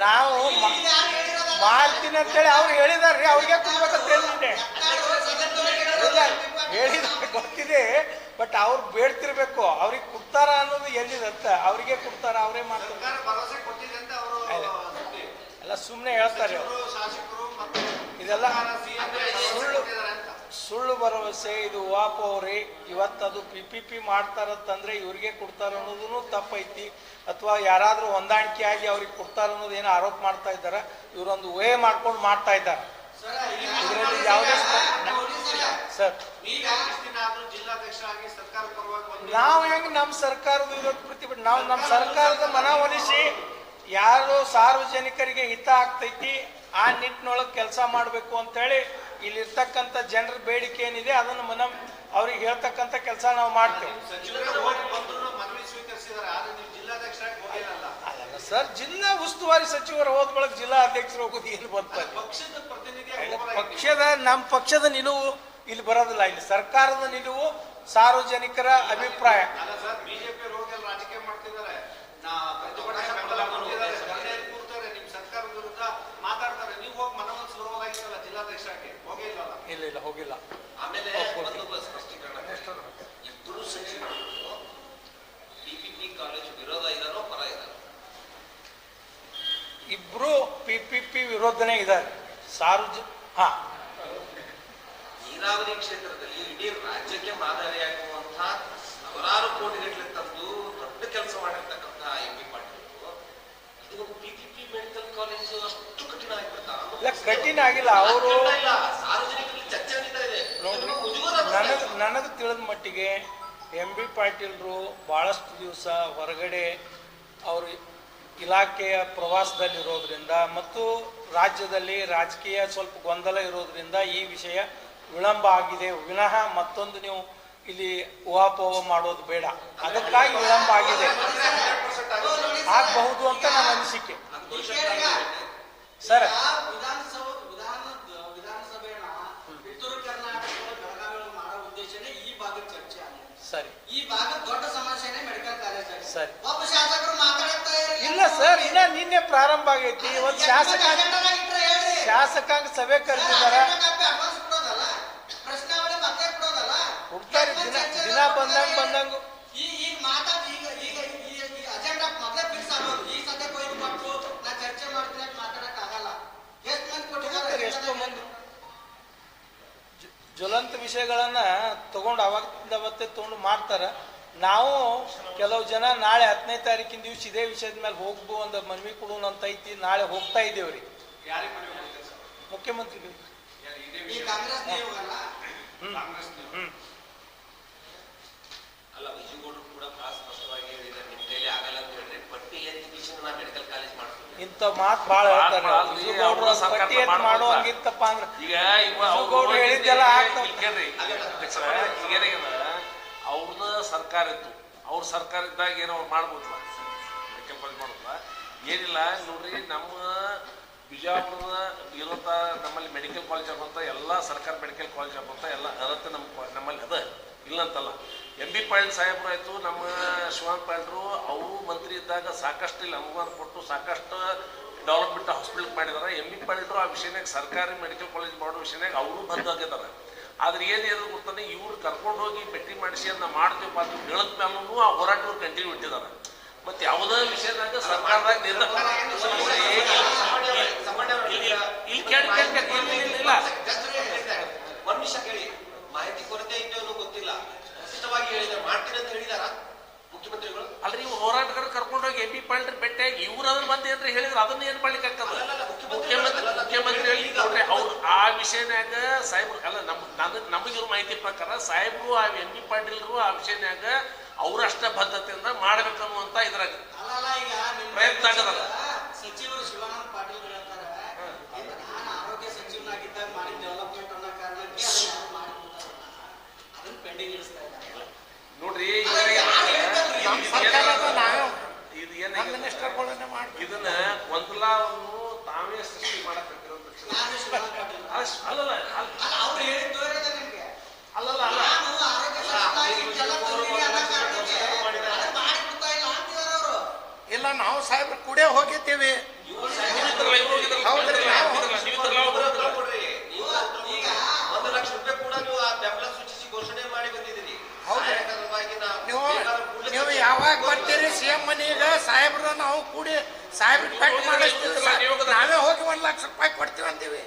ನಾವು ಮಾಡ್ತೀನಿ ಅಂತೇಳಿ ಅವ್ರು ಹೇಳಿದಾರ್ರಿ, ಅವ್ರಿಗೆ ಕೊಡ್ಬೇಕಂತೇನಿದೆ ಹೇಳಿದ್ರೆ ಗೊತ್ತಿದೆ. ಬಟ್ ಅವ್ರು ಬೇಡ್ತಿರ್ಬೇಕು, ಅವ್ರಿಗೆ ಕೊಡ್ತಾರ ಅನ್ನೋದು ಎಲ್ಲಿದಂತ ಅವ್ರಿಗೆ ಕೊಡ್ತಾರ, ಅವರೇ ಮಾಡ್ತಾರೆ. ಎಲ್ಲ ಸುಮ್ಮನೆ ಹೇಳ್ತಾರೆ. ಇದೆಲ್ಲ ಸುಳ್ಳು ಭರವಸೆ, ಇದು ಊಹಾಪೋಹರಿ. ಇವತ್ತದು PPP ಮಾಡ್ತಾರಂತಂದ್ರೆ ಇವ್ರಿಗೆ ಕೊಡ್ತಾರ ಅನ್ನೋದನ್ನು ತಪ್ಪೈತಿ. ಅಥವಾ ಯಾರಾದ್ರೂ ಹೊಂದಾಣಿಕೆ ಆಗಿ ಅವ್ರಿಗೆ ಕೊಡ್ತಾರ ಅನ್ನೋದು ಏನೋ ಆರೋಪ ಮಾಡ್ತಾ ಇದ್ದಾರೆ. ಇವರೊಂದು ಊಹೆ ಮಾಡ್ಕೊಂಡು ಮಾಡ್ತಾ ಇದ್ದಾರೆ. ಇದರಲ್ಲಿ ಯಾವುದೇ ಸರ್ ನಾವು ಹೆಂಗ್ ನಮ್ಮ ಸರ್ಕಾರದ ವಿರೋಧ ಪ್ರತಿಭಟನೆ, ನಾವು ನಮ್ಮ ಸರ್ಕಾರದ ಮನವೊಲಿಸಿ ಯಾರು ಸಾರ್ವಜನಿಕರಿಗೆ ಹಿತ ಆಗ್ತೈತಿ ಆ ನಿಟ್ಟಿನೊಳಗೆ ಕೆಲಸ ಮಾಡಬೇಕು ಅಂತ ಹೇಳಿ ಇಲ್ಲಿರ್ತಕ್ಕಂಥ ಜನರ ಬೇಡಿಕೆ ಏನಿದೆ ಅದನ್ನು ಅವ್ರಿಗೆ ಹೇಳ್ತಕ್ಕಂಥ ಕೆಲಸ ನಾವು ಮಾಡ್ತೇವೆ. ಅಲ್ಲ ಸರ್, ಜಿಲ್ಲಾ ಉಸ್ತುವಾರಿ ಸಚಿವರು ಹೋದ ಬಳಕ ಜಿಲ್ಲಾ ಅಧ್ಯಕ್ಷರು ಹೋಗೋದು ಏನು ಬಂತ? ನಮ್ಮ ಪಕ್ಷದ ನಿಲುವು ಇಲ್ಲಿ ಬರೋದಿಲ್ಲ. ಇಲ್ಲಿ ಸರ್ಕಾರದ ನಿಲುವು ಸಾರ್ವಜನಿಕರ ಅಭಿಪ್ರಾಯ. ರಾಜಕೀಯ ಮಾಡ್ತಿದ್ದಾರೆ, ಮಾತಾಡ್ತಾರೆ. ನೀವು ಹೋಗಿ ಮನವೊಲಿಸಿ ಬರಬಹುದಾಗಿತ್ತಲ್ಲ ಜಿಲ್ಲಾಧ್ಯಕ್ಷರಾಗಿ, ಇಲ್ಲ ಹೋಗಿಲ್ಲ. ಆಮೇಲೆ ಸ್ಪಷ್ಟೀಕರಣ, ಇಬ್ಬರು ಸಚಿವರು PPP ಕಾಲೇಜ್ ವಿರೋಧ ಇದ್ದಾರೋ ಪರ ಇದ್ದಾರೋ? ಇಬ್ರು PPP ವಿರೋಧನೇ ಇದ್ದಾರೆ. ನೀರಾವರಿ ಕ್ಷೇತ್ರದಲ್ಲಿ ಇಡೀ ರಾಜ್ಯಕ್ಕೆ ಮಾದರಿಯಾಗುವಂತಹ ಸಾವಿರಾರು ಕೋಟಿಗಟ್ಟಲೆ ತಂದು ದೊಡ್ಡ ಕೆಲಸ ಮಾಡಿರ್ತಕ್ಕಂಥ MP ಪಾಟೀಲ್ ಇದು PPP ಮೆಡಿಕಲ್ ಕಾಲೇಜ್ ಅಷ್ಟು ಕಠಿಣ ಆಗಿಬಿಡ್ತಾ? ಕಠಿಣ ಆಗಿಲ್ಲ. ಅವರು ಸಾರ್ವಜನಿಕರಲ್ಲಿ ಚರ್ಚೆ ನಡೀತಾ ಇದೆ. ನನಗೆ ತಿಳಿದ ಮಟ್ಟಿಗೆ MB ಪಾಟೀಲ್ರು ಬಹಳಷ್ಟು ದಿವಸ ಹೊರಗಡೆ ಅವರು ಇಲಾಖೆಯ ಪ್ರವಾಸದಲ್ಲಿರೋದ್ರಿಂದ ಮತ್ತು ರಾಜ್ಯದಲ್ಲಿ ರಾಜಕೀಯ ಸ್ವಲ್ಪ ಗೊಂದಲ ಇರೋದ್ರಿಂದ ಈ ವಿಷಯ ವಿಳಂಬ ಆಗಿದೆ ವಿನಃ ಮತ್ತೊಂದು ನೀವು ಇಲ್ಲಿ ಊಹಾಪೋಹ ಮಾಡೋದು ಬೇಡ. ಅದಕ್ಕಾಗಿ ವಿಳಂಬ ಆಗಿದೆ, ಆಗಬಹುದು ಅಂತ ನನ್ನ ಅನಿಸಿಕೆ. ಸರ್ ಸರಿ, ಈ ಭಾಗದ ದೊಡ್ಡ ಸಮಸ್ಯೆನೇ ಮೆಡಿಕಲ್ ಕಾಲೇಜ್ ಆಗಿದೆ. ಸರಿ, ಒಬ್ಬ ಶಾಸಕರು ಮಾತಾಡ್ತಾ ಇಲ್ಲ ಸರ್, ಇನ್ನ ನಿನ್ನೆ ಪ್ರಾರಂಭ ಆಗೈತಿ. ಇವತ್ತು ಶಾಸಕಾಂಗ ಸಭೆ ಕರೆದಿದ್ದಾರೆ, ಪ್ರಶ್ನಾವಳಿ ಮತ್ತೆ ಕೊಡೋದಲ್ಲ ಕೊಡ್ತಾರೆ. ದಿನ ಬಂದಂಗ ಈಗ ಮಾತಾಡಿ ಈಗ ಅಜೆಂಡಾ ಮೊದಲೇ ಫಿಕ್ಸ್ ಆಗೋದು. ಈ ಸದ್ಯಕ್ಕೆ ಹೋಗಿ ಕೊಟ್ಟು ನಾ ಚರ್ಚೆ ಮಾಡ್ತೀನಿ ಅಂತ ಮಾತಾಡಕ್ ಆಗಲ್ಲ. ಎಷ್ಟು ಮಂದಿ ಕೊಟ್ಟಿದ್ದಾರೆ? ಎಷ್ಟೋ ಮಂದಿ ಜ್ವಲಂತ ವಿಷಯಗಳನ್ನ ತಗೊಂಡು ಅವತ್ತೇ ತಗೊಂಡು ಮಾಡ್ತಾರ. ನಾವು ಕೆಲವು ಜನ ನಾಳೆ 10ನೇ ತಾರೀಕಿನ ದಿವಸ ಇದೇ ವಿಷಯದ ಮೇಲೆ ಹೋಗ್ಬೋ ಒಂದು ಮನವಿ ಕೊಡೋಣ ಅಂತ ಐತಿ. ನಾಳೆ ಹೋಗ್ತಾ ಇದ್ದೇವ್ರಿ ಮುಖ್ಯಮಂತ್ರಿಗಳು. ಅಲ್ಲ, ವಿಜಯಗೌಡರು ಕೂಡ ಬಹಳ ಸ್ಪಷ್ಟವಾಗಿ ಹೇಳಿದ್ದಾರೆ, ನಿಮ್ ಕೈಲಿ ಆಗಲ್ಲ ಅಂತ ಹೇಳಿದ್ರೆ ಪಟ್ಟಿ ಎಜುಕೇಶನ್ ನಾ ಮೆಡಿಕಲ್ ಕಾಲೇಜ್ ಮಾಡ್ತೀನಿ ಇಂಥ ಮಾತು ಭಾಳ ಹೇಳ್ತಾರೆ. ವಿಜಯಗೌಡರು ಪಟ್ಟಿ ಎತ್ ಮಾಡುವಂಗಿತ್ತಪ್ಪ ಅಂದ್ರೆ ಈಗ ವಿಜಯಗೌಡರು ಹೇಳಿದ್ದೆಲ್ಲ ಆಗ್ತಾವ. ಅವ್ರನ್ನ ಸರ್ಕಾರ ಇತ್ತು, ಅವ್ರ ಸರ್ಕಾರ ಇದ್ದಾಗ ಏನೋ ಅವ್ರು ಮಾಡ್ಬೋದಲ್ಲ. ಮಾಡೋದ ಏನಿಲ್ಲ ನೋಡ್ರಿ. ನಮ್ಮ ಬಿಜಾಪುರದ ಇರುವಂಥ ನಮ್ಮಲ್ಲಿ ಮೆಡಿಕಲ್ ಕಾಲೇಜ್ ಆಗುವಂಥ ಎಲ್ಲ ಸರ್ಕಾರ ಮೆಡಿಕಲ್ ಕಾಲೇಜ್ ಆಗುವಂಥ ಎಲ್ಲ ಅರ್ಹತೆ ನಮ್ಮಲ್ಲಿ ಅದ ಇಲ್ಲಂತಲ್ಲ. ಎಂ ಬಿ ಪಾಟೀಲ್ ಸಾಹೇಬ್ರು ಆಯಿತು, ನಮ್ಮ ಶಿವಾನಂದ ಪಾಟೀಲ್ರು ಅವರು ಮಂತ್ರಿ ಇದ್ದಾಗ ಸಾಕಷ್ಟು ಇಲ್ಲಿ ಅನುದಾನ ಕೊಟ್ಟು ಸಾಕಷ್ಟು ಡೆವಲಪ್ಮೆಂಟ್ ಹಾಸ್ಪಿಟಲ್ ಮಾಡಿದಾರೆ. ಎಂ ಬಿ ಪಾಟೀಲ್ರು ಆ ವಿಷಯನಾಗ ಸರ್ಕಾರಿ ಮೆಡಿಕಲ್ ಕಾಲೇಜ್ ಮಾಡೋ ವಿಷಯನಾಗ ಅವರು ಬಂದಾಗಿದ್ದಾರೆ. ಆದ್ರೆ ಏನಿರೋದು ಗೊತ್ತಾನೆ, ಇವ್ರು ಕರ್ಕೊಂಡು ಹೋಗಿ ಭೇಟಿ ಮಾಡಿಸಿ ಅದನ್ನ ಮಾಡ್ತೀವಪ್ಪ ಅಂತ ಹೇಳದ ಮೇಲೂ ಆ ಹೋರಾಟ ಇವ್ರು ಕಂಟಿನ್ಯೂ ಇಟ್ಟಿದ್ದಾರೆ. ಮತ್ತೆ ಯಾವುದೇ ವಿಷಯದಾಗ ಸರ್ಕಾರದಾಗ ಇಲ್ಲ ಒಂದ್ ವಿಷಯ ಕೇಳಿ, ಮಾಹಿತಿ ಕೊರತೆ ಇತ್ತು ಅನ್ನೋ ಗೊತ್ತಿಲ್ಲ, ಖಚಿತವಾಗಿ ಹೇಳಿದ್ರೆ ಮಾಡ್ತೀನಿ ಅಂತ ಹೇಳಿದಾರ ಮುಖ್ಯಮಂತ್ರಿಗಳು? ಅಲ್ರಿ ಇವ್ರು ಹೋರಾಟಗಾರರು ಕರ್ಕೊಂಡೋಗಿ ಎಂ ಪಿ ಪಾಟೀಲ್ ಭೇಟಿಯಾಗಿ ಇವ್ರು ಅದ್ರ ಬಂದು ಏನ್ರಿ ಹೇಳಿದ್ರು ಅದನ್ನ ಏನ್ ಮಾಡ್ಲಿಕ್ಕೆ ಆಗ್ತದ? ಮುಖ್ಯಮಂತ್ರಿ ನೋಡ್ರಿ ಅವ್ರು ಆ ವಿಷಯನ್ಯಾಗ ಸಾಹೇಬ್ರು ಅಲ್ಲ ನಮಗಿರೋ ಮಾಹಿತಿ ಪ್ರಕಾರ ಸಾಹೇಬ್ರು ಆ ಎಂ ಪಿ ಪಾಟೀಲ್ರು ಆ ವಿಷಯನ್ಯಾಗ ಅವರಷ್ಟ ಬದ್ಧತೆಯಿಂದ ಮಾಡ್ಬೇಕನ್ನುವಂತ ಇದ್ರಾಗ ಪ್ರಯತ್ನ ಆಗದಲ್ಲ. ಸಚಿವರು ಶಿವಾನಂದ ಪಾಟೀಲ್ ಹೇಳ್ತಾರೆ, ನಾನು ಆರೋಗ್ಯ ಸಚಿವನಾಗಿದ್ದಾಗ ಮಾಡಿದ ಡೆವಲಪ್ಮೆಂಟ್ ಅನ್ನೋ ಕಾರಣಕ್ಕೆ ಅದನ್ನ ಪೆಂಡಿಂಗ್ ಇಡಿಸ್ತಾ ಇದ್ದಾರೆ. ನೋಡ್ರಿ ಇದನ್ನ ಗೊಂದಲವನ್ನು ತಾವೇ ಸೃಷ್ಟಿ ಮಾಡಕ್ ಅಲ್ಲಲ್ಲ ಅವ್ರು ಹೇಳಿದ್ದು ನಿಮ್ಗೆ ಅಲ್ಲಲ್ಲ ಅಲ್ಲ ಇಲ್ಲ ನಾವು ಸಾಹೇಬ್ರ ಕೂಡೇ ಹೋಗಿದ್ದೀವಿ. ಹೌದ್ರಿ, ಈಗ 1 ಲಕ್ಷ ರೂಪಾಯಿ ಕೂಡ ನೀವು ಆ ಬೆಂಬಲ ಸೂಚಿಸಿ ಘೋಷಣೆ ಮಾಡಿ ಬಂದಿದ್ದೀರಿ. ನೀವು ಯಾವಾಗ ಬರ್ತೀರಿ ಸಿಎಂ ಮನೆಗೆ ಸಾಹೇಬ್ರ ನಾವು ಕೂಡಿ ಸಾಹೇಬ್ರ ಪೆಟ್ ಮಾಡಿಸ್ತೀವಿ, ನಾವೇ ಹೋಗಿ 1 ಲಕ್ಷ ರೂಪಾಯಿ ಕೊಡ್ತೀವಿ ಅಂತೀವಿ.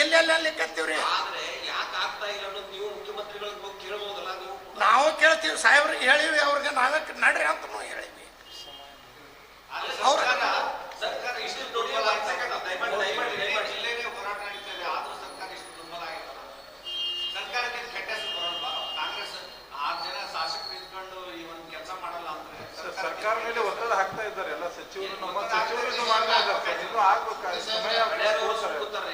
ಎಲ್ಲೆಲ್ಲಿ ಕತ್ತೀವ್ರಿ? ಆದ್ರೆ ಯಾಕೆ ಆಗ್ತಾ ಇಲ್ಲ ಅನ್ನೋದು ನೀವು ಮುಖ್ಯಮಂತ್ರಿಗಳಿಗೆ ಹೋಗಿ ಕೇಳಬಹುದಲ್ಲ? ನೀವು ನಾವು ಕೇಳ್ತೀವಿ, ಸಾಹೇಬ್ರಿಗೆ ಹೇಳಿವಿ, ಅವ್ರಿಗೆ ನಾವೇ ನಡ್ರಿ ಅಂತ ಹೇಳಿವಿ. ಸರ್ಕಾರ ಇಷ್ಟು ದುರ್ಬಲ ಜಿಲ್ಲೆಗೆ ಹೋರಾಟ ನಡೀತದೆ, ಆದ್ರೂ ಸರ್ಕಾರ ಇಷ್ಟು ದುರ್ಬಲ ಆಗಿರ್ತಲ್ಲ. ಸರ್ಕಾರಕ್ಕೆ ಕೆಟ್ಟ ಹೆಸರು ಬರಲ್ವಾ? ಕಾಂಗ್ರೆಸ್ 6 ಜನ ಶಾಸಕರು ಇದ್ಕೊಂಡು ಈ ಒಂದು ಕೆಲಸ ಮಾಡಲ್ಲ ಅಂದ್ರೆ ಸರ್ಕಾರ ಮೇಲೆ ಒತ್ತಡ ಹಾಕ್ತಾ ಇದ್ದಾರೆ ಎಲ್ಲ ಸಚಿವರು. ನಮ್ಮ ಸಚಿವರು ಇನ್ನೂ ಮಾಡ್ತಾ ಇದ್ದಾರೆ, ಇನ್ನೂ ಆಗ್ಬೇಕು ಸಮಯ ಕೊಡ್ತಾರೆ.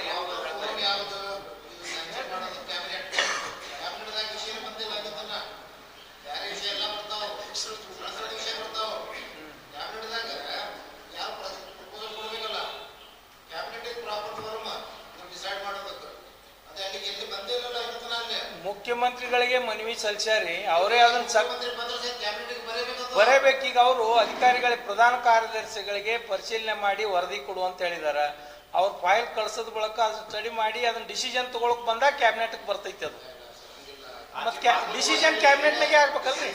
ಮುಖ್ಯಮಂತ್ರಿಗಳಿಗೆ ಮನವಿ ಸಲ್ಲಿಸ್ಯಾರಿ, ಅವರೇ ಅದನ್ನ ಬರೇಬೇಕೀಗ. ಅವರು ಅಧಿಕಾರಿಗಳಿಗೆ ಪ್ರಧಾನ ಕಾರ್ಯದರ್ಶಿಗಳಿಗೆ ಪರಿಶೀಲನೆ ಮಾಡಿ ವರದಿ ಕೊಡು ಅಂತ ಹೇಳಿದಾರ. ಅವ್ರ ಫೈಲ್ ಕಳ್ಸದ ಬಳಿಕ ಅದನ್ನ ಸ್ಟಡಿ ಮಾಡಿ ಅದನ್ನ ಡಿಸಿಷನ್ ತಗೊಳಕ್ ಬಂದಾಗ ಕ್ಯಾಬಿನೆಟ್ಗೆ ಬರ್ತೈತಿ. ಅದು ಮತ್ತೆ ಡಿಸಿಷನ್ ಕ್ಯಾಬಿನೆಟ್ನಾಗೆ ಆಗ್ಬೇಕಲ್ರಿ.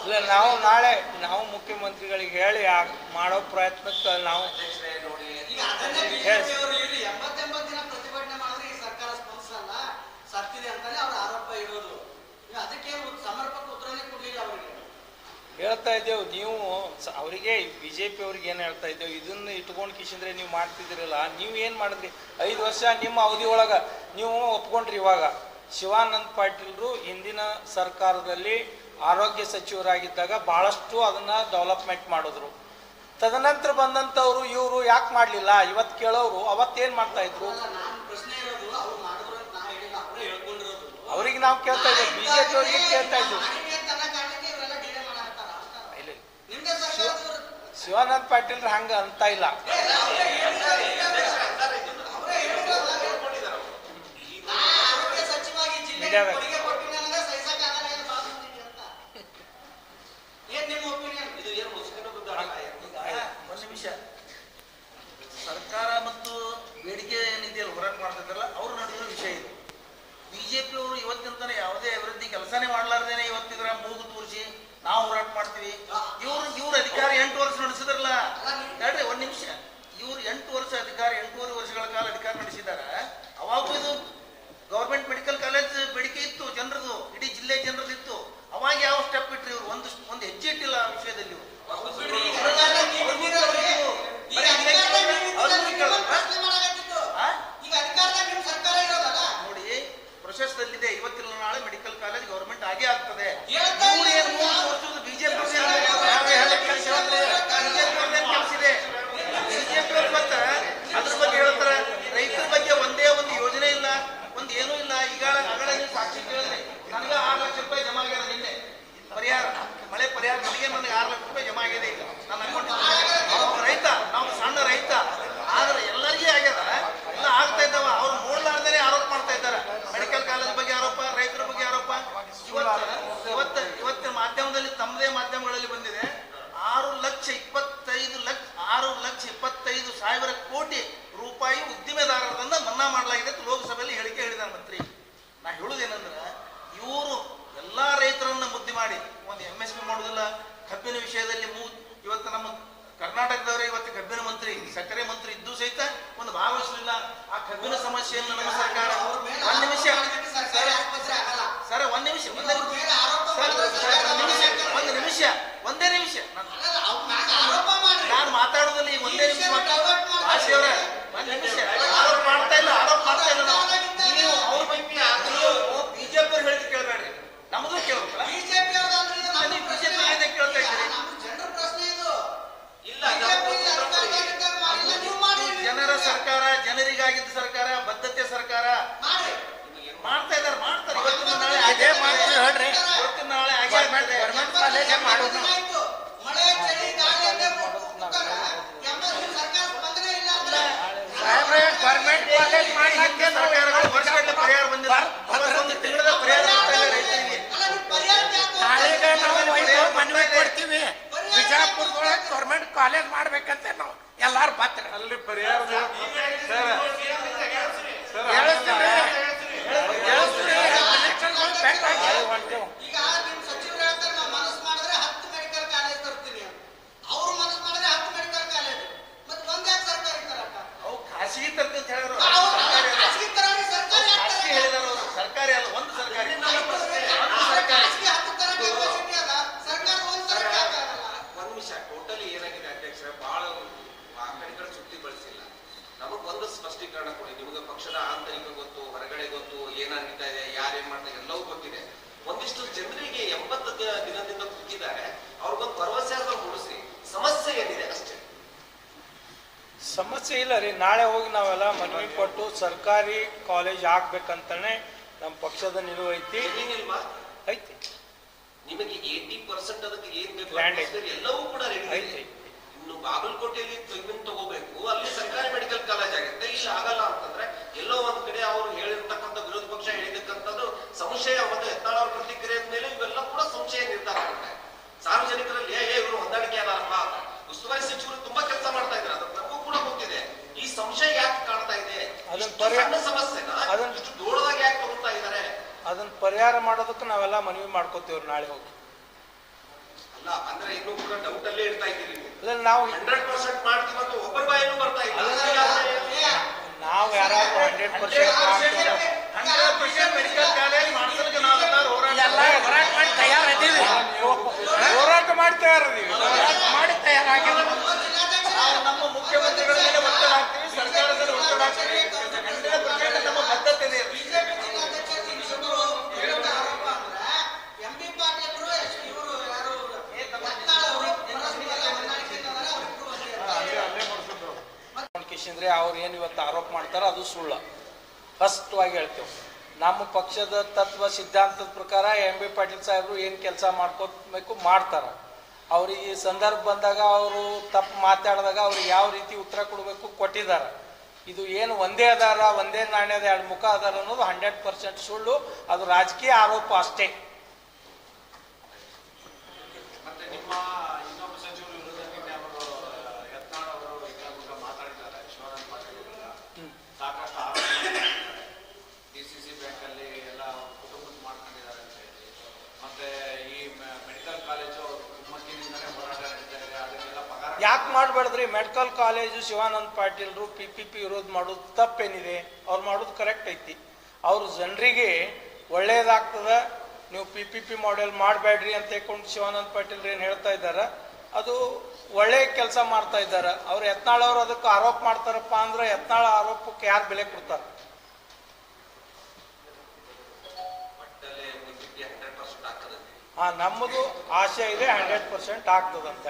ಇಲ್ಲ ನಾವು ನಾಳೆ ನಾವು ಮುಖ್ಯಮಂತ್ರಿಗಳಿಗೆ ಹೇಳಿ ಮಾಡೋ ಪ್ರಯತ್ನಕ್ಕೆ ನಾವು ಈಗ ಅದನ್ನೇ ಬಿಜೆಪಿಯವರು ಇವ್ರು 80 ದಿನ ಪ್ರತಿಭಟನೆ ಮಾಡಿದ್ರೆ ಈ ಸರ್ಕಾರ ಸ್ಪಂದಿಸಲ್ಲ, ಸತ್ತಿದೆ ಅಂತಾನೆ ಅವ್ರ ಆರೋಪ ಇರೋದು. ಅದಕ್ಕೆ ಸಮರ್ಪಕ ಉತ್ತರನೇ ಕೊಡ್ಲಿಲ್ಲ ಅವರಿಗೆ. ಹೇಳ್ತಾ ಇದ್ದೇವೆ, ನೀವು ಅವರಿಗೆ ಬಿಜೆಪಿ ಅವ್ರಿಗೆ ಏನು ಹೇಳ್ತಾ ಇದ್ದೇವೆ, ಇದನ್ನ ಇಟ್ಕೊಂಡು ಕಿಶಿಂದ್ರೆ ನೀವು ಮಾಡ್ತಿದ್ದೀರಲ್ಲ, ನೀವು ಏನು ಮಾಡಿದ್ರಿ 5 ವರ್ಷ ನಿಮ್ಮ ಅವಧಿ ಒಳಗೆ ನೀವು ಒಪ್ಕೊಂಡ್ರಿ. ಇವಾಗ ಶಿವಾನಂದ ಪಾಟೀಲ್ರು ಹಿಂದಿನ ಸರ್ಕಾರದಲ್ಲಿ ಆರೋಗ್ಯ ಸಚಿವರಾಗಿದ್ದಾಗ ಬಹಳಷ್ಟು ಅದನ್ನ ಡೆವಲಪ್ಮೆಂಟ್ ಮಾಡಿದ್ರು. ತದನಂತರ ಬಂದಂಥವ್ರು ಇವರು ಯಾಕೆ ಮಾಡಲಿಲ್ಲ? ಇವತ್ತು ಕೇಳೋರು ಅವತ್ತೇನು ಮಾಡ್ತಾ ಇದ್ರು? ಅವ್ರಿಗೆ ನಾವು ಕೇಳ್ತಾ ಇದ್ದೇವೆ, ಬಿಜೆಪಿ ಅವ್ರಿಗೆ ಕೇಳ್ತಾ ಇದ್ದೀವಿ. ಶಿವಾನಂದ ಪಾಟೀಲ್ರು ಹಂಗ ಅಂತ ಇಲ್ಲ. ಸರ್ಕಾರ ಮತ್ತು ಬೇಡಿಕೆ ಏನಿದೆಯಲ್ಲ ಹೋರಾಟ ಮಾಡ್ತಿದ್ದಾರಲ್ಲ ಅವ್ರ ನಡುವಿನ ವಿಷಯ ಇದು. ಬಿಜೆಪಿ ಅವರು ಇವತ್ತಿನ ಯಾವುದೇ ಅಭಿವೃದ್ಧಿ ಕೆಲಸನೇ ಮಾಡ್ಲಾರ್ದೇನೆ ಇವತ್ತಿದ್ರ ಮೂಗು ತೋರಿಸಿ ನಾವು ಹೋರಾಟ ಮಾಡ್ತೀವಿ. ಇವ್ರ ಅಧಿಕಾರ 8 ವರ್ಷ ನಡೆಸಿದ್ರಲ್ಲ. ಹೇಳ್ರಿ 1 ನಿಮಿಷ, ಇವ್ರು 8 ವರ್ಷ ಅಧಿಕಾರ 8.5 ವರ್ಷಗಳ ಕಾಲ ಅಧಿಕಾರ ನಡೆಸಿದಾರ. ಅವಾಗೂ ಇದು ಗೌರ್ಮೆಂಟ್ ಮೆಡಿಕಲ್ ಕಾಲೇಜ್ ಬೇಡಿಕೆ ಇತ್ತು ಜನರದು, ಇಡೀ ಜಿಲ್ಲೆ ಜನರದ್ದು ಇತ್ತು. ಅವಾಗ ಯಾವ ಸ್ಟೆಪ್ ಇಟ್ರಿ ಇವ್ರು? ಒಂದು ಹೆಜ್ಜೆ ಇಟ್ಟಿಲ್ಲ ಆ ವಿಷಯದಲ್ಲಿ. 25,000 ಕೋಟಿ ರೂಪಾಯಿ ಉದ್ದಿಮೆದಾರರನ್ನ ಮನ್ನಾ ಮಾಡಲಾಗಿದೆ ಅಂತ ಲೋಕಸಭೆಯಲ್ಲಿ ಹೇಳಿಕೆ ಹೇಳಿದ್ದಾರೆ ಮಂತ್ರಿ. ನಾ ಹೇಳುದೇನಂದ್ರೆ ಇವರು ಎಲ್ಲಾ ರೈತರನ್ನ ಮುದ್ದೆ ಮಾಡಿ ಒಂದು MSP ಮಾಡುದಿಲ್ಲ. ಕಬ್ಬಿನ ವಿಷಯದಲ್ಲಿ ಇವತ್ತು ನಮ್ಮ ಕರ್ನಾಟಕದವರೇ ಇವತ್ತು ಕಬ್ಬಿನ ಮಂತ್ರಿ, ಸಕ್ಕರೆ ಮಂತ್ರಿ ಇದ್ದು ಸಹಿತ ಒಂದು ಭಾಗವಹಿಸಲಿಲ್ಲ. ಆ ಕಬ್ಬಿನ ಸಮಸ್ಯೆಯನ್ನು ನಮ್ಮ ಸರ್ಕಾರ ಒಂದ್ ನಿಮಿಷ ಸರ್ ಒಂದೇ ನಿಮಿಷ ನಾನು ಮಾತಾಡೋದಿಲ್ಲ. ಈ ಒಂದೇ ನಿಮಿಷ ಭಾಷೆಯವರ ಒಂದ್ ನಿಮಿಷ ಆರೋಪ ಮಾಡ್ತಾ ಇಲ್ಲ ನಾವು. ನೀವು ಅವ್ರ ಬಗ್ಗೆ ಬಿಜೆಪಿ ಅವ್ರು ಹೇಳಿದ್ ಕೇಳಬೇಡ್ರಿ, ನಮ್ಮದು ಕೇಳ್ಬೇಕಲ್ಲ. ಬಿಜೆಪಿ ಹೇಳಿದ ಕೇಳ್ತಾ ಇದ್ದೀರಿ. ಜನರ ಸರ್ಕಾರ, ಜನರಿಗಾಗಿದ್ದ ಸರ್ಕಾರ, ಬದ್ಧತೆ ಸರ್ಕಾರ ಮಾಡ್ತಾ ಇದ್ದಾರೆ, ಮಾಡ್ತಾರೆ. ಇವತ್ತಿನ ನಾಳೆ ಇವತ್ತಿನ ನಾಳೆ ಪರಿಹಾರ ಬಂದಿಲ್ಲ. ಒಂದು ತಿಂಗಳ ಪರಿಹಾರ ರೈತರಿಗೆ ಮನವಿ ಕೊಡ್ತೀವಿ. ಬಿಜಾಪುರದೊಳಗೆ ಗೌರ್ಮೆಂಟ್ ಕಾಲೇಜ್ ಮಾಡ್ಬೇಕಂತ ನಾವು ಎಲ್ಲಾರು ಪಾತ್ರ ಅಲ್ಲಿ ಪರಿಹಾರ ಖಾಸಗಿ ತರ್ತಿ ಅಂತ ಹೇಳಿದ್ರು. ಖಾಸಗಿ ಹೇಳಿದಾರ ಅವರು, ಸರ್ಕಾರಿ ಅಲ್ಲ. ಒಂದು ಸರ್ಕಾರಿ ಒಂದ್ ನಿಮಿಷ. ಟೋಟಲಿ ಏನಾಗಿದೆ ಅಧ್ಯಕ್ಷರೇ, ಬಹಳ ಆ ಕಡೆ ಸುದ್ದಿ ಬಳಸಿಲ್ಲ. ನಮಗ್ ಒಂದು ಸ್ಪಷ್ಟೀಕರಣ ಕೊಡಿ. ನಿಮಗೆ ಪಕ್ಷದ ಆಂತರಿಕ ಗೊತ್ತು, ಹೊರಗಡೆ ಗೊತ್ತು, ಏನಾಗ್ತಾ ಇದೆ, ಯಾರೇನ್ ಮಾಡ್ತಾರೆ ಎಲ್ಲವೂ ಗೊತ್ತಿದೆ. ಒಂದಿಷ್ಟು ಜನರಿಗೆ 80 ದಿನದಿಂದ ಕೂತಿದ್ದಾರೆ, ಅವ್ರಿಗೊಂದು ಭರವಸೆ ಆದ್ರೂ ಮೂಡಿಸ್ರಿ. ಸಮಸ್ಯೆ ಏನಿದೆ ಅಷ್ಟೇ. ಸಮಸ್ಯೆ ಇಲ್ಲ ರೀ. ನಾಳೆ ಹೋಗಿ ನಾವೆಲ್ಲ ಮನವಿ ಕೊಟ್ಟು ಸರ್ಕಾರಿ ಕಾಲೇಜ್ ಆಗ್ಬೇಕಂತಾನೆ ನಮ್ಮ ಪಕ್ಷದ ನಿಲುವು ಐತಿ. ಏನಿಲ್ವಾ? ಐತಿ. ನಿಮಗೆ 80% ಅದಕ್ಕೆ ಏನ್ ಬೇಕು ಲ್ಯಾಂಡ್ ಐತಿ, ಎಲ್ಲವೂ ಕೂಡ ರೆಡಿ ಐತಿ. ಇನ್ನು ಬಾಗಲಕೋಟೆಯಲ್ಲಿ ಜಮೀನು ತಗೋಬೇಕು, ಅಲ್ಲಿ ಸರ್ಕಾರಿ ಮೆಡಿಕಲ್ ಕಾಲೇಜ್ ಆಗುತ್ತೆ. ಇಲ್ಲಿ ಆಗಲ್ಲ ಅಂತಂದ್ರೆ ಎಲ್ಲೋ ಒಂದ್ ಕಡೆ ಅವ್ರು ಹೇಳಿರ್ತಕ್ಕಂಥ ವಿರೋಧ ಪಕ್ಷ ಹೇಳಿರ್ತಕ್ಕಂಥದ್ದು ಸಂಶಯ ಮತ್ತು ಯತ್ನಾಳ್ ಅವ್ರ ಪ್ರತಿಕ್ರಿಯೆ ಮೇಲೆ ಇವೆಲ್ಲ ಕೂಡ ಸಂಶಯ ನಿರ್ಧಾರ ಆಗುತ್ತೆ ಸಾರ್ವಜನಿಕರಲ್ಲಿ. ಇವರು ಹೊಂದಾಣಿಕೆ ಅದಾರಪ್ಪ, ಉಸ್ತುವಾರಿ ಸಚಿವರು ತುಂಬಾ ಕೆಲಸ ಮಾಡ್ತಾ ಇದ್ದಾರೆ, ಅದು ನಮಗೂ ಕೂಡ ಗೊತ್ತಿದೆ. ಈ ಸಂಶಯ ಯಾಕೆ ಕಾಣ್ತಾ ಇದೆ? ಸಣ್ಣ ಸಮಸ್ಯೆನ ಇಷ್ಟು ದೊಡ್ಡದಾಗಿ ಯಾಕೆ ತಗೊಳ್ತಾ ಇದ್ದಾರೆ? ಅದನ್ನ ಪರಿಹಾರ ಮಾಡೋದಕ್ಕೆ ನಾವೆಲ್ಲ ಮನವಿ ಮಾಡ್ಕೋತೀವ್ರಿ ನಾಳೆ ಹೋಗಿ. ಅಲ್ಲ ಅಂದ್ರೆ ಇನ್ನೂ ಕೂಡ ಡೌಟ್ ಅಲ್ಲೇ ಇರ್ತಾ ಇದ್ದೀರಿ ನೀವು. ಇಲ್ಲ, ನಾವು 100% ಮಾಡ್ತೀವಿ ಅಂತ ಒಬ್ಬರ ಬಾಯಲ್ಲೂ ಬರ್ತಾ ಇಲ್ಲ. ನಾವು ಯಾರಾದ್ರೂ 100% ಮೆಡಿಕಲ್ ಕಾಲೇಜ್ ಮಾಡಿಸಲಿಕ್ಕೆ ನಾವೆಲ್ಲರೂ ಹೋರಾಟ ಮಾಡಿ ತಯಾರಿದ್ದೀವಿ. ಹೋರಾಟ ಮಾಡಿ ತಯಾರಿದ್ದೀವಿ, ಮಾಡಿ ತಯಾರಾಗಿಲ್ಲ. ನಾವು ನಮ್ಮ ಮುಖ್ಯಮಂತ್ರಿಗಳ ಮೇಲೆ ಒತ್ತಡ ಹಾಕ್ತೀವಿ, ಸರ್ಕಾರದಲ್ಲಿ ಒತ್ತಡ ಹಾಕ್ತೀವಿ. 100% ನಮ್ಮ ಬದ್ಧತೆ ಇದೆ. ಅವ್ರು ಏನು ಇವತ್ತು ಆರೋಪ ಮಾಡ್ತಾರ ಅದು ಸುಳ್ಳು. ಸ್ಪಷ್ಟವಾಗಿ ಹೇಳ್ತೇವೆ. ನಮ್ಮ ಪಕ್ಷದ ತತ್ವ ಸಿದ್ಧಾಂತದ ಪ್ರಕಾರ MB ಪಾಟೀಲ್ ಸಾಹೇಬರು ಏನು ಕೆಲಸ ಮಾಡ್ಕೋಬೇಕು ಮಾಡ್ತಾರ. ಅವ್ರಿಗೆ ಈ ಸಂದರ್ಭ ಬಂದಾಗ ಅವರು ತಪ್ಪು ಮಾತಾಡಿದಾಗ ಅವ್ರಿಗೆ ಯಾವ ರೀತಿ ಉತ್ತರ ಕೊಡಬೇಕು ಕೊಟ್ಟಿದ್ದಾರೆ. ಇದು ಏನು ಒಂದೇ ಅದಾರ, ಒಂದೇ ನಾಣ್ಯದ ಎರಡು ಮುಖ ಅದಾರ ಅನ್ನೋದು 100% ಸುಳ್ಳು. ಅದು ರಾಜಕೀಯ ಆರೋಪ ಅಷ್ಟೇ. ಮತ್ತೆ ನಿಮ್ಮ ಇನ್ನೊಬ್ಬ ಸಚಿವರು ವಿರುದ್ಧ ಅವರು ಯತ್ನಾಳ್ ಅವರು ಮಾತಾಡಿದ್ದಾರೆ. ಶಿವಾನಂದ ಪಾಟೀಲ್ ಸಾಕಷ್ಟು ಆರೋಪ DCC ಬ್ಯಾಂಕ್ ಅಲ್ಲಿ ಎಲ್ಲ ಕುಟುಂಬದ ಮಾಡ್ಕೊಂಡಿದ್ದಾರೆ ಅಂತ ಹೇಳಿ, ಮತ್ತೆ ಈ ಮೆಡಿಕಲ್ ಕಾಲೇಜು ಕುಮ್ಮಕ್ಕಿನಿಂದಲೇ ಹೋರಾಟ ನಡೀತಾ ಇದೆ, ಅದನ್ನೆಲ್ಲ ಪಗಾರ ಯಾಕೆ ಮಾಡಬೇಡ್ರಿ? ಮೆಡಿಕಲ್ ಕಾಲೇಜು ಶಿವಾನಂದ ಪಾಟೀಲ್ರು PPP ವಿರೋಧ ಮಾಡೋದು ತಪ್ಪೇನಿದೆ? ಅವ್ರು ಮಾಡೋದು ಕರೆಕ್ಟ್ ಐತಿ. ಅವ್ರು ಜನರಿಗೆ ಒಳ್ಳೇದಾಗ್ತದ, ನೀವು PPP ಮಾಡೆಲ್ ಮಾಡಬೇಡ್ರಿ ಅಂತ ಹೇಳ್ಕೊಂಡು ಶಿವಾನಂದ ಪಾಟೀಲ್ ಏನು ಹೇಳ್ತಾ ಇದ್ದಾರೆ, ಅದು ಒಳ್ಳೆ ಕೆಲಸ ಮಾಡ್ತಾ ಇದ್ದಾರೆ. ಅವ್ರು ಯತ್ನಾಳ್ ಅವರು ಅದಕ್ಕೆ ಆರೋಪ ಮಾಡ್ತಾರಪ್ಪ ಅಂದ್ರೆ ಯತ್ನಾಳ್ ಆರೋಪಕ್ಕೆ ಯಾರು ಬೆಲೆ ಕೊಡ್ತಾರೆ? ನಮ್ಮದು ಆಶೆ ಇದೆ 100% ಆಗ್ತದಂತ.